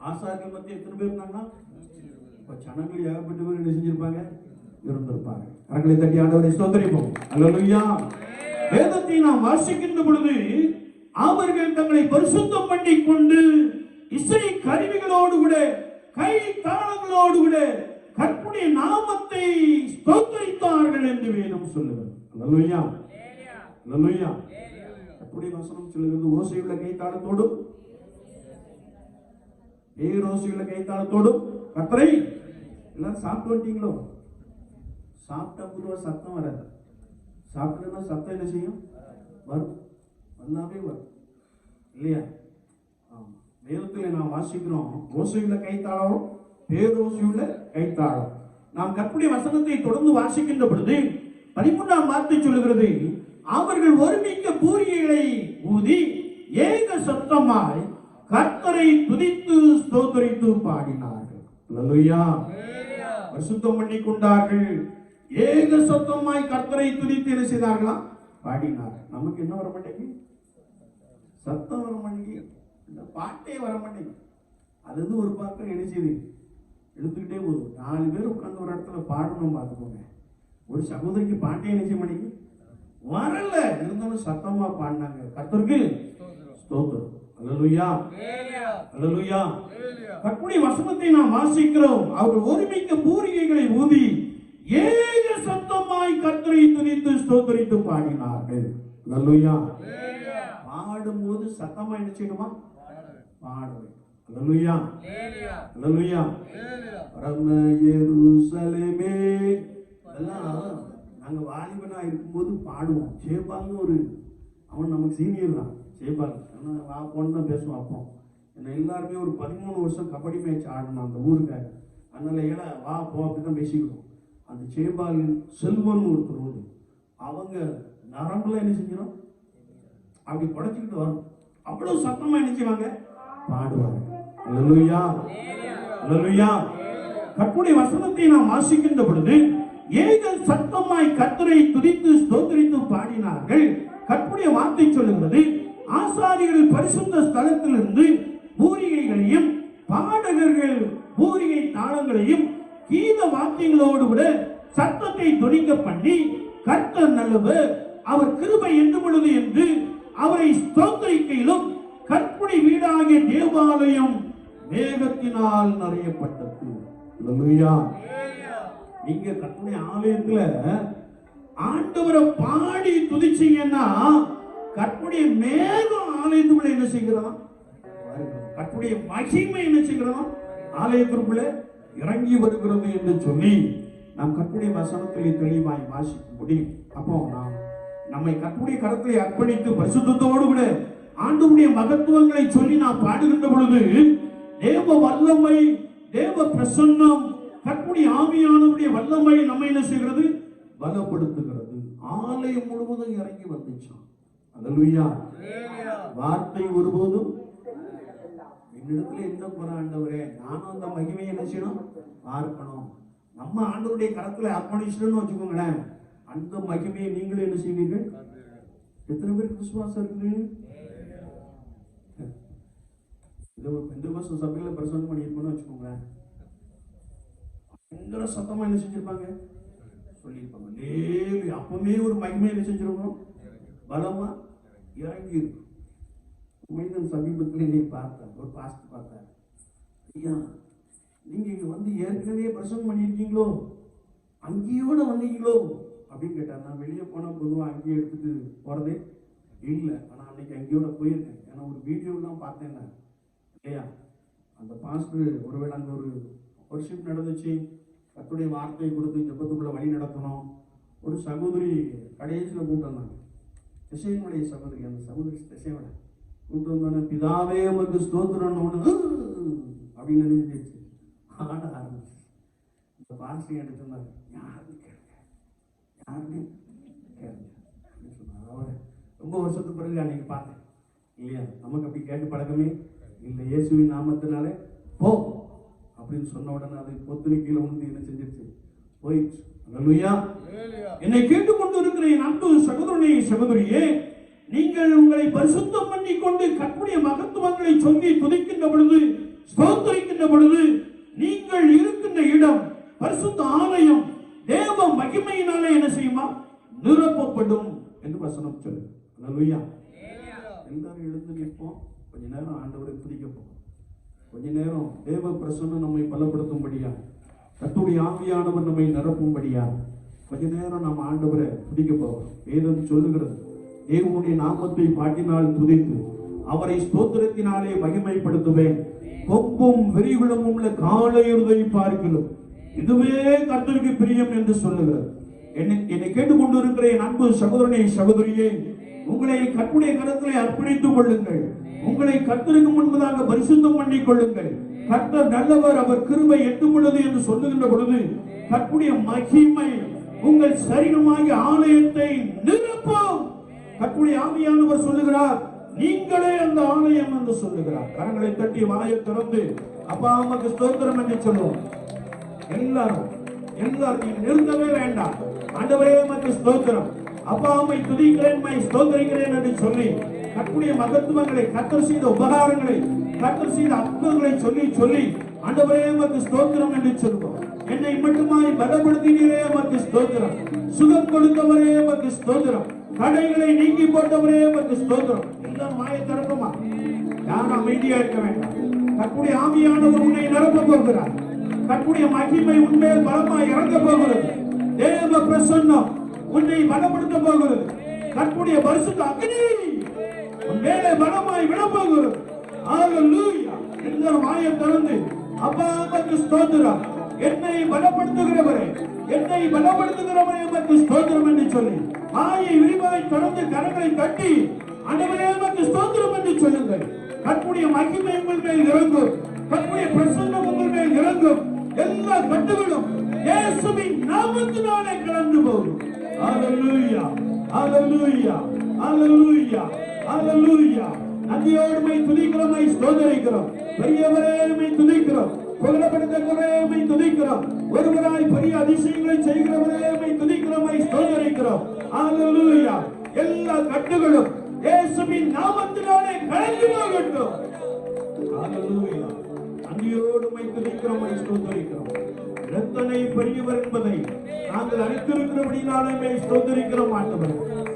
ஆசாரிகள் மத்திய எத்தனை பேர் இருந்தாங்கன்னா, இப்ப ஜனங்கள் ஏகப்பட்ட பேர் என்ன செஞ்சிருப்பாங்க, இருந்திருப்பாங்க. கரங்களை தட்டி ஆண்டவரை ஸ்தோத்திரிப்போம். அல்லேலூயா. வேதத்தை நாம் வாசிக்கின்ற பொழுது அவர்கள் தங்களை பரிசுத்தம் பண்ணி கொண்டு இசை கருவிகளோடு கூட கை தாளங்களோடு கூட கர்த்தருடைய நாமத்தை ஸ்தோத்திரித்தார்கள் என்று வேதம் சொல்லுகிறது. அல்லேலூயா. அல்லேலூயா. கர்த்தருடைய வசனம் சொல்லுகிறது, ஓசையுள்ள கைத்தாளத்தோடும் பேரோசையுள்ள கைத்தாளத்தோடும் கர்த்தரை. எல்லாரும் சாப்பிட்டு வந்துட்டீங்களோ? சாப்பிட்டா பொதுவா சத்தம் வராது. சாப்பிட்டா சத்தம் என்ன செய்யும், வரும், எல்லாமே வரும் இல்லையா? வேதத்தில் நாம் வாசிக்கிறோம், ஓசையுள்ள கைத்தாளம் பேரோசையுள்ள கைத்தாளம். நாம் கர்த்தருடைய வசனத்தை தொடர்ந்து வாசிக்கின்ற பொழுது 13ஆம் வார்த்தை சொல்லுகிறது, அவர்கள் ஒருமிக்க பூரிகைகளை ஊதி ஏக சத்தமாய் கர்த்தரை துதித்து ஸ்தோத்திரித்து பாடினார்கள். அல்லேலூயா. பரிசுத்தம் பண்ணி கொண்டார்கள். ஏக சத்தமாய் கர்த்தரை துதித்து என்ன செய்தார்களா? பாடினார். நமக்கு என்ன வர மாட்டேங்குது? சத்தம் வர மாட்டேங்குது, இந்த பாட்டே வர மாட்டேங்குது. அது ஒரு பக்கம் என்ன செய்யுது, எடுத்துக்கிட்டே போதும். 4 பேர் உட்கார்ந்து ஒரு இடத்துல பாடணும் பார்த்துக்கோங்க. ஒரு சகோதரிக்கு பாட்டே என்ன செய்ய மாட்டேங்குது, வரல. இருந்தாலும் சத்தமா பாடினாங்க. கர்த்தருக்கு ஸ்தோத்திரம். அல்லேலூயா, அல்லேலூயா. கர்த்தருடைய வசனத்தை நாம் வாசிக்கிறோம். அவர்கள் ஒருமிக்க பூரிகைகளை ஊதி ஏக சத்தமாய் கர்த்தரை துதித்து ஸ்தோத்திரித்து பாடினார்கள். அல்லேலூயா. பாடும்போது சத்தமா என்ன செய்யணுமா? பாட வேண்டும். அல்லேலூயா, அல்லேலூயா. பரம எருசலேமே. அதெல்லாம் நாங்க வாலிபனா இருக்கும்போது பாடுவோம். ஜெயபால்னு ஒரு அவன் நமக்கு சீனியர் தான். ஜெயபால் வா போன்னு தான் பேசுவான். அப்போ என்ன எல்லாருமே ஒரு 13 வருஷம் கபடி மேட்ச் ஆடணும் அந்த ஊருக்காக. அதனால ஏன்னா வா போ அப்படிதான் பேசிக்கிறோம். அந்த ஜெயபாலின் செல்வன் ஒருத்தர் உண்டு. அவங்க நரம்புல என்ன செஞ்சிடும், அப்படி படைச்சுக்கிட்டு வரும். அவ்வளவு சத்தமா என்ன செய்வாங்க, பாடுவாங்க. அல்லேலூயா, அல்லேலூயா. கர்த்தருடைய வசனத்தை நாம் வாசிக்கின்ற பொழுது ஏக சத்தமாய் கர்த்தரை துதித்து ஸ்தோத்திரித்து பாடினார்கள். கர்த்தருடைய வார்த்தை சொல்லுகிறது, ஆசாரியர்கள் பரிசுத்த ஸ்தலத்திலிருந்து பூரிகைகளையும் பாடகர்கள் பூரிகை தாளங்களையும் கீத வாத்தியங்களோடு கூட சத்தத்தை துணிக்க பண்ணி கர்த்தர் நல்லவர், அவர் கிருபை என்றும் உள்ளது என்று அவரை ஸ்தோத்திரிக்கையிலும் கர்த்தருடைய வீடாகிய தேவாலயம் மேகத்தினால் நிறையப்பட்டது. அல்லேலூயா. நீங்க கர்த்தருடைய ஆலயத்துல ஆண்டவரை பாடி துதிச்சீங்கன்னா கர்த்தருடைய மேகம் ஆலயத்துக்குள்ள என்ன செய்கிறோம், கர்த்தருடைய மகிமை என்ன செய்கிறோம், ஆலயத்திற்குள்ள இறங்கி வருகிறது என்று சொல்லி நாம் கர்த்தருடைய வசனத்திலே தெளிவாய் வாசிக்க முடியும். அப்போ நாம் நம்மை கர்த்தருடைய கரத்திலே அர்ப்பணித்து பரிசுத்தத்தோடு கூட ஆண்டவருடைய மகத்துவங்களை சொல்லி நாம் பாடுகின்ற பொழுது தேவ வல்லமை, தேவ பிரசன்னம், கர்த்தருடைய ஆவியானவருடைய வல்லமை நம்மை என்ன செய்கிறது, பலப்படுத்துகிறது. ஆலயம் முழுவதும் இறங்கி வந்துச்சான். அல்லேலூயா. வார்த்தை ஒருபோதும் என்னிடத்துல என்ன போற ஆண்டவரே, நானும் அந்த மகிமையை என்ன செய்யணும், பார்க்கணும். நம்ம ஆண்டவருடைய கரத்துல அர்ப்பணிச்சுன்னு வச்சுக்கோங்களேன், அந்த மகிமையை நீங்களே என்ன செய்வீர்கள். எத்தனை பேருக்கு விசுவாசம் இருக்குது? இது ஒரு பெந்தகோஸ்து சபையில பிரசங்கம் பண்ணியிருக்கோம்னு வச்சுக்கோங்களேன், பயங்கர சத்தமா என்ன செஞ்சிருப்பாங்க, சொல்லியிருப்பாங்க. அப்பவே ஒரு மகிமை என்ன செஞ்சிருக்கோம், பலமா இறங்கி இருக்கும். மனிதன் சமீபத்தில் நீ பார்த்தேன், ஒரு பாஸ்ட் பார்த்தேன். ஐயா, நீங்க இங்க வந்து ஏற்கனவே பிரசங்கம் பண்ணியிருக்கீங்களோ, அங்கேயோட வந்தீங்களோ அப்படின்னு கேட்டார். நான் வெளியே போனா பொதுவாக அங்கேயே எடுத்துட்டு போறதே இல்லை. ஆனால் அன்னைக்கு அங்கேயோட போயிருக்கேன். ஏன்னா ஒரு வீடியோலாம் பார்த்தேன் நான், இல்லையா. அந்த பாஸ்டர் ஒருவேளை அங்கே ஒரு ஒர்ஷிப் நடந்துச்சு, கர்த்தருடைய வார்த்தையை கொடுத்து ஜெபத்துக்குள்ள வழி நடத்தணும். ஒரு சகோதரி கடைசியில் கூப்பிட்டு வந்தாங்க, திசையனுடைய சகோதரி. அந்த சகோதரி திசையோட கூப்பிட்டு வந்தோன்னே, பிதாவே உமக்கு ஸ்தோத்திரம் அப்படின்னு நினைச்சிருச்சு, ஆட ஆரம்பிச்சு. இந்த பாஸ்டர் எடுத்து சொன்னாங்க, யாருன்னு கேளுங்க, யாருன்னு கேளுங்க அப்படின்னு சொன்னாங்க. அவரை ரொம்ப வருஷத்துக்கு பிறகு அன்னைக்கு பார்த்தேன், இல்லையா. நமக்கு அப்படி கேட்டு பழக்கமே இல்லை. இயேசுவின் நாமத்தினாலே போ அப்படின்னு சொன்ன உடனே அது பொத்துனி கீழே வந்து என்ன செஞ்சிருச்சு, போயிடுச்சு. அல்லேலூயா. என்னை கேட்டுக்கொண்டு இருக்கிற என் அன்பு சகோதரனே, சகோதரியே, நீங்கள் உங்களை பரிசுத்தம் பண்ணி கொண்டு கர்த்தருடைய மகத்துவங்களை சொல்லி துதிக்கின்ற பொழுது, ஸ்தோத்திரிக்கின்ற பொழுது, நீங்கள் இருக்கின்ற இடம் பரிசுத்த ஆலயம் தேவ மகிமையினாலே என்ன செய்யுமா, நிரப்பப்படும் என்று வசனம் சொல்லு. அல்லேலூயா. எல்லாரும் எழுந்து நிற்போம். கொஞ்ச நேரம் ஆண்டவரை துதிக்க போகும். கொஞ்ச நேரம் தேவ பிரசன்னம் நம்மை பலப்படுத்தும்படியா, கர்த்தருடைய ஆவியானவர் நம்மை நிரப்பும்படியா கொஞ்ச நேரம் நாம் ஆண்டவரை துதிக்க போவோம். வேதம் சொல்லுகிறது, தேவனுடைய நாமத்தை பாட்டினால் துதித்து அவரை ஸ்தோத்திரத்தினாலே மகிமைப்படுத்துவேன். கொம்பும் விரிகுளமும் உள்ள காளையுதை பார்க்கிறோம், இதுவே கர்த்தருக்கு பிரியம் என்று சொல்லுகிறது. என்னை கேட்டுக்கொண்டு இருக்கிற என் அன்பு சகோதரனே, சகோதரியே, உங்களை கர்த்தருடைய கரத்திலே அர்ப்பணித்துக் கொள்ளுங்கள். உங்களை கர்த்தருக்கு முன்பதாக பரிசுத்தம் பண்ணிக் கொள்ளுங்கள். கர்த்தர் நல்லவர், அவர் கிருபை என்றும் உள்ளது என்று சொல்லுகின்ற பொழுது கர்த்தருடைய மகிமை உங்கள் சரீரமாகிய ஆலயத்தை நிரப்பும். கர்த்தருடைய ஆவியானவர் சொல்லுகிறார், நீங்களே அந்த ஆலயம் என்று சொல்லுகிறார். கரங்களை தட்டி வாயை திறந்து அப்பா அம்மாக்கு ஸ்தோத்திரம் என்று சொல்லுவோம். எல்லாரும் எல்லாரும் நிறுத்தவே வேண்டாம். ஆண்டவரே உமக்கு ஸ்தோத்திரம், அப்பா அம்மை துதிக்கிறேன், ஸ்தோத்திரிக்கிறேன் என்று சொல்லி கர்த்தருடைய மகத்துவங்களை, கர்த்தர் செய்த உபகாரங்களை, கர்த்தர் செய்த அற்புதங்களை சொல்லி சொல்லி ஆண்டவரே உமக்கு ஸ்தோத்திரம் என்று சொல்லுவோம். என்னை மட்டுமாய் பலப்படுத்தினீரே உமக்கு ஸ்தோத்திரம், சுகம் கொடுத்தவரே உமக்கு ஸ்தோத்திரம், தடைகளை நீக்கி போட்டவரே உமக்கு ஸ்தோத்திரம். எல்லாம் வாயை திறக்குமா? யாரும் அமைதியா இருக்க வேண்டாம். கர்த்தருடைய ஆவியானவர் உன்னை நிரப்ப போகிறார். கர்த்தருடைய மகிமை உன்மேல் பலமாய் இறங்க போகிறது. தேவ பிரசன்னம் உன்னை பலப்படுத்த போகிறது. கர்த்தருடைய பரிசுத்த அக்கினி உன் மேலே பலமாய் விட போகிறது. ஹalleluya. எல்லாரும் வாயை திறந்து அப்பா உமக்கு ஸ்தோத்திரம், என்னை பலப்படுத்துகிறவரே, என்னை பலப்படுத்துகிறவரே உமக்கு ஸ்தோத்திரம் என்று சொல்லி வாயை விரிவாய் திறந்து கரங்களை தட்டி ஆண்டவரே உமக்கு ஸ்தோத்திரம் என்று சொல்லுங்கள். கர்த்தருடைய மகிமை உங்கள் மேல் இறங்கும், கர்த்தருடைய பிரசன்னம் உங்கள் மேல் இறங்கும். எல்லா கட்டுகளும் இயேசுவின் நாமத்தினாலே கடந்து போகும். ஹalleluya, ஹalleluya, ஹalleluya, ஹalleluya. நன்றியோடு துதிக்கிறோம், ஸ்தோத்திரிக்கிறோம். பெரியவரே துதிக்கிறோம், புகழப்படுத்தவரே துதிக்கிறோம். ஒருவராய் பெரிய அதிசயங்களை செய்கிறவரே துதிக்கிறோம், ஸ்தோத்திரிக்கிறோம். ஹalleluya. எல்லா கட்டுகளும் இயேசுவின் நாமத்தினாலே கடந்து போகட்டும். ஹalleluya. நன்றியோடு துதிக்கிறோம், ஸ்தோத்திரிக்கிறோம். எத்தனை பெரியவர் என்பதை நாங்கள் அறிந்திருக்கிறபடியாலே ஸ்தோத்திரிக்கிறோம். ஆண்டவரே,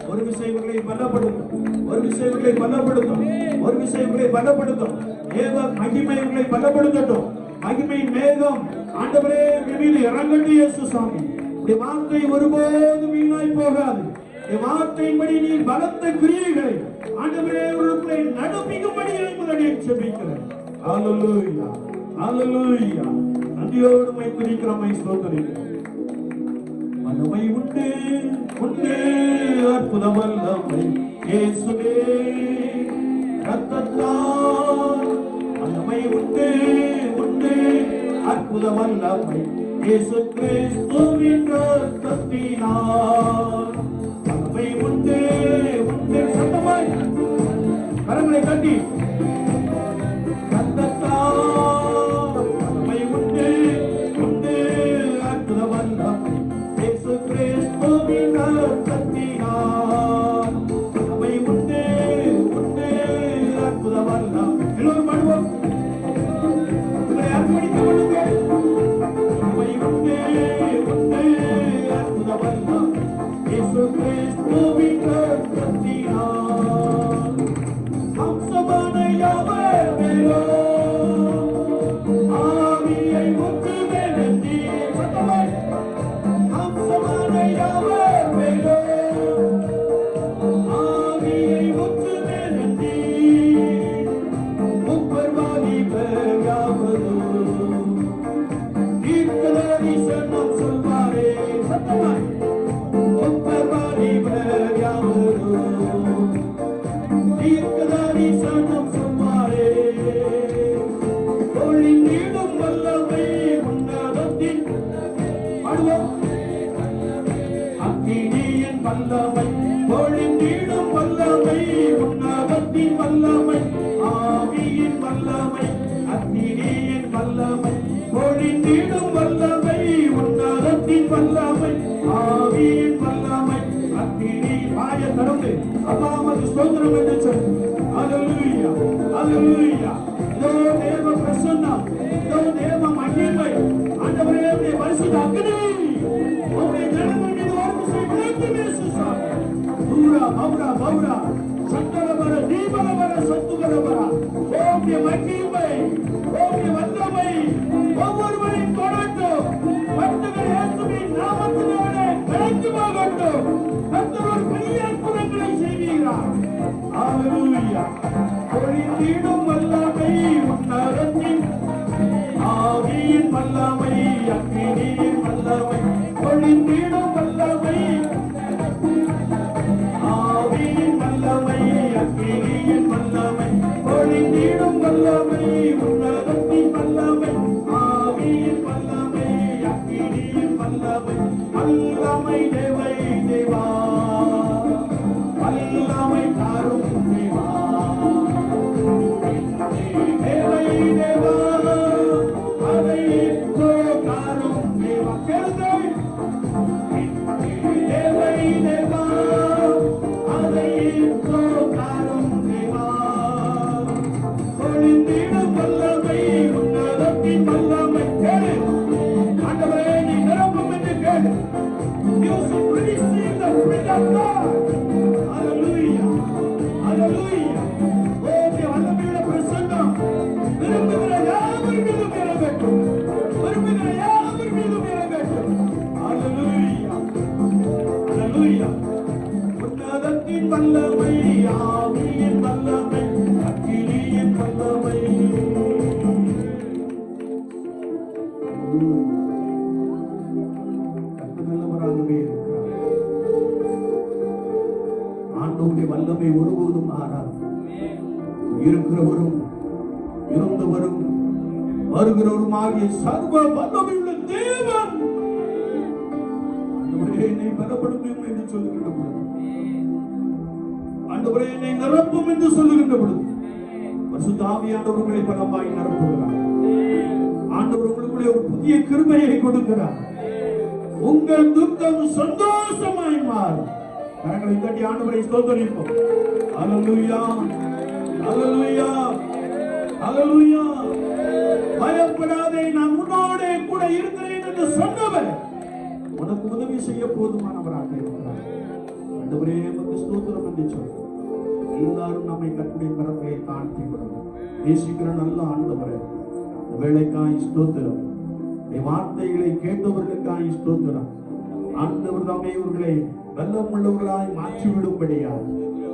ஒரு விஷயங்களை பலப்படுத்தும், ஒரு விஷயங்களை பலப்படுத்தும், ஒரு விஷயங்களை பலப்படுத்தும். தேவ மகிமை உங்களை பலப்படுத்தட்டும். மகிமையின் மேகம் ஆண்டவரே மீது இறங்கட்டும். இயேசு சாமி, உடைய வார்த்தை ஒருபோதும் வீணாய் போகாது. உடைய வார்த்தையின்படி நீ பலத்த கிரியைகளை ஆண்டவரே உங்களுக்குள்ளே நடப்பிக்கும்படி என்பதை செபிக்கிறேன். ஹalleluya, ஹalleluya. நன்றியோடு துதிக்கிறோம், ஸ்தோத்திரிக்கிறோம். வல்லமை உண்டு உண்டு, அற்புத வல்லமை இயேசுவே ரத்தத்தால். வல்லமை உண்டு உண்டு, அற்புத வல்லமை இயேசு கிறிஸ்துவின் ரத்தத்தினால். வல்லமை உண்டு உண்டு, சத்தமாய் கரங்களை தட்டி தேவா, வல்லமை தாரும் தேவா. இருந்தவரும் வருகிறவருமாகிய சர்வ வல்லமையுள்ள தேவன் ஆண்டவரே என்னை பலப்படுத்தும் என்று சொல்லுகின்ற பொழுது, ஆண்டவரே என்னை நிரப்பும் என்று சொல்லுகின்ற பொழுது, பரிசுத்த ஆவியானவர் உங்களை பலமாய் நிரப்புகிறார். ஆண்டவர் உங்களுக்குள்ளே ஒரு புதிய கிருபையை கொடுக்கிறார். உங்கள் துக்கம் சந்தோஷமாய் மாறும். கரங்களை தட்டி ஆண்டவரை ஸ்தோத்திரிப்போம். அல்லேலூயா, அல்லேலூயா, அல்லேலூயா. பயப்படாதே, நான் உன்னோடு கூட இருக்கிறேன் என்று சொன்னவர் உனக்கு உதவி செய்ய போதுமானவராக இருக்கிறார். ஆண்டவரே உமக்கு ஸ்தோத்திரம் என்று சொல்றோம். எல்லாரும் நம்மை கர்த்தருடைய கரத்திலே தாழ்த்தி விடணும். நேசிக்கிற நல்ல ஆண்டவரே, இந்த வேளைக்காய் ஸ்தோத்திரம். இந்த வார்த்தைகளை கேட்டவர்களுக்காய் ஸ்தோத்திரம். ஆண்டவர் தாமே இவர்களை வெல்லம் உள்ளவர்களாய் மாற்றிவிடும்படியாக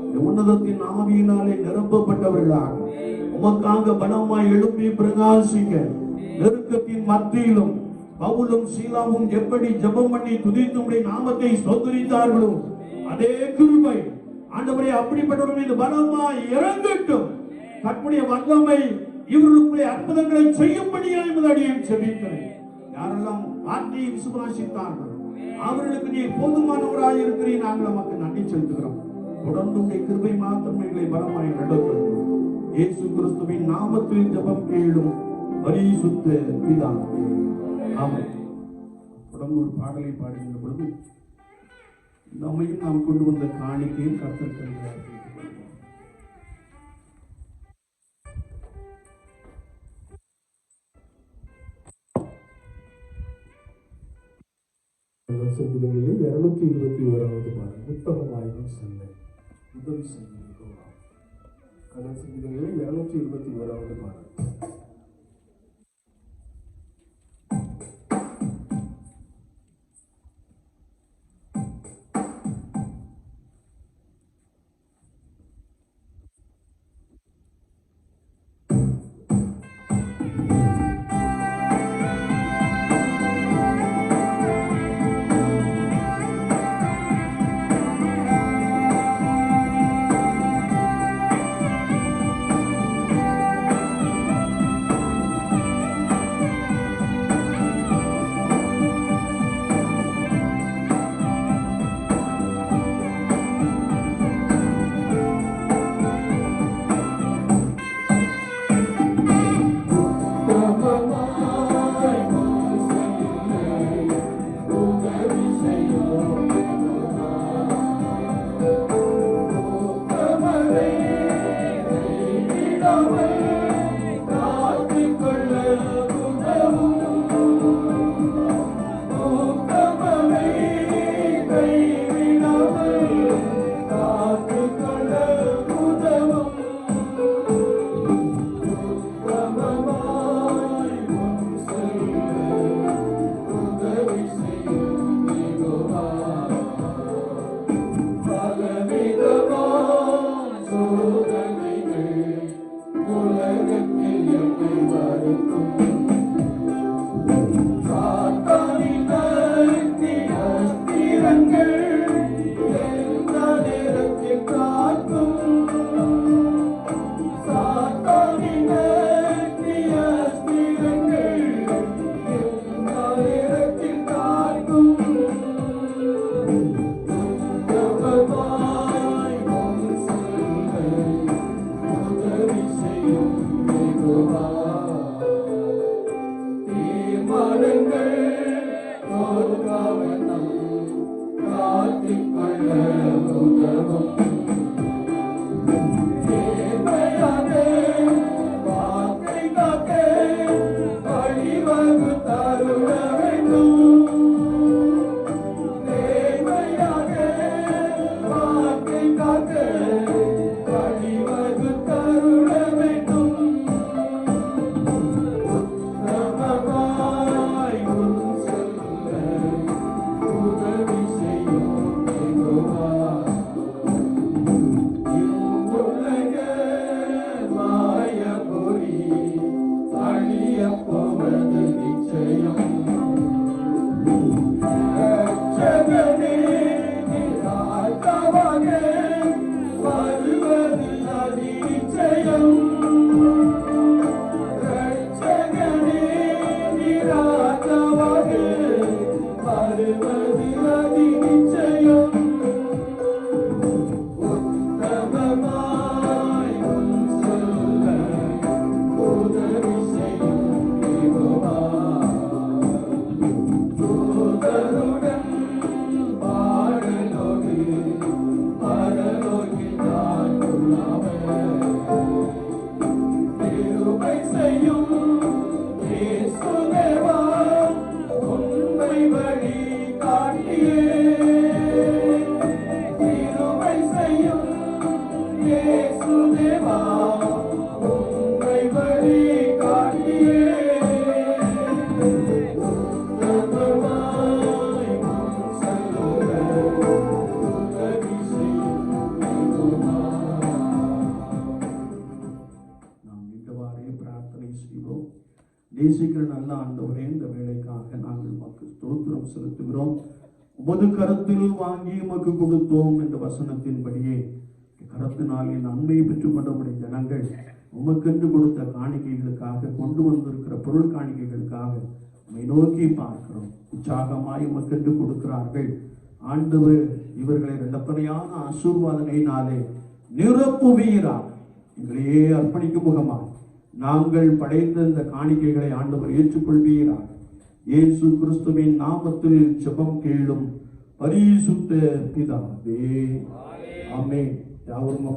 இந்த உன்னதத்தின் ஆவியினாலே நிரப்பப்பட்டவர்களாக உமக்காக பலமாய் எழுப்பி பிரகாசிக்க, நெருக்கத்தின் மத்தியிலும் பவுலும் சீலாவும் எப்படி ஜெபம் பண்ணி துதித்துடைய நாமத்தை ஸ்தோத்திரித்தார்களோ அதே கிருபை ஆண்டவரே அப்படிப்பட்டவர்கள் மீது பலமாய் இறங்கட்டும். கர்த்தருடைய வல்லமை இவர்களுக்குள்ளே அற்புதங்களை செய்யும்படியாய் முதலியம் செபிக்கிறேன். யாரெல்லாம் வார்த்தையை விசுவாசித்தார்கள் அவர்களுக்கு நீ போதுமானவராய் இருக்கிறீர். நாங்கள் நமக்கு நன்றி செலுத்துகிறோம். தொடர்ந்து உடைய கிருபை மாத்திரம் எங்களை பலமாய் நடத்தும். இயேசு கிறிஸ்துவின் நாமத்தில் ஜெபம் கேளும் பரிசுத்த பிதாவே, ஆமென். தொடர்ந்து ஒரு பாடலை பாடுகின்ற பொழுது நம்மையும் நாம் கொண்டு வந்த காணிக்கையும் கர்த்தர் தருகிறார். சங்கீதங்களில் 221வது பாடல் உத்தமமாயும் செல்ல உதவி செய்கிறோம். கடன் சங்கீதங்களில் 221வது பாடல். நேசிக்கிற நல்ல ஆண்டவரே, இந்த வேலைக்காக நாங்கள் உமக்கு ஸ்தோத்திரம் செலுத்துகிறோம். உமது கரத்தில் வாங்கி உமக்கு கொடுத்தோம் என்ற வசனத்தின்படியே கரத்தினாலே நன்மையை பெற்றுக் கொண்டவுடைய ஜனங்கள் உமக்கென்று கொடுத்த காணிக்கைகளுக்காக, கொண்டு வந்திருக்கிற பொருள் காணிக்கைகளுக்காக உம்மை நோக்கி பார்க்கிறோம். உற்சாகமாய் உமக்கென்று கொடுக்கிறார்கள். ஆண்டவர் இவர்களை இரண்டத்தனையான ஆசீர்வாதங்களினாலே நிரப்புவீராக. எங்களையே அர்ப்பணிக்கும் முகமாய் நாங்கள் படைத்த இந்த காணிக்கைகளை ஆண்டவர் ஏற்றுக்கொள்வீராக. இயேசு கிறிஸ்துவின் நாமத்தில் ஜெபம் கேளும் பரிசுத்த பிதாவே, ஆமென். யாவரும்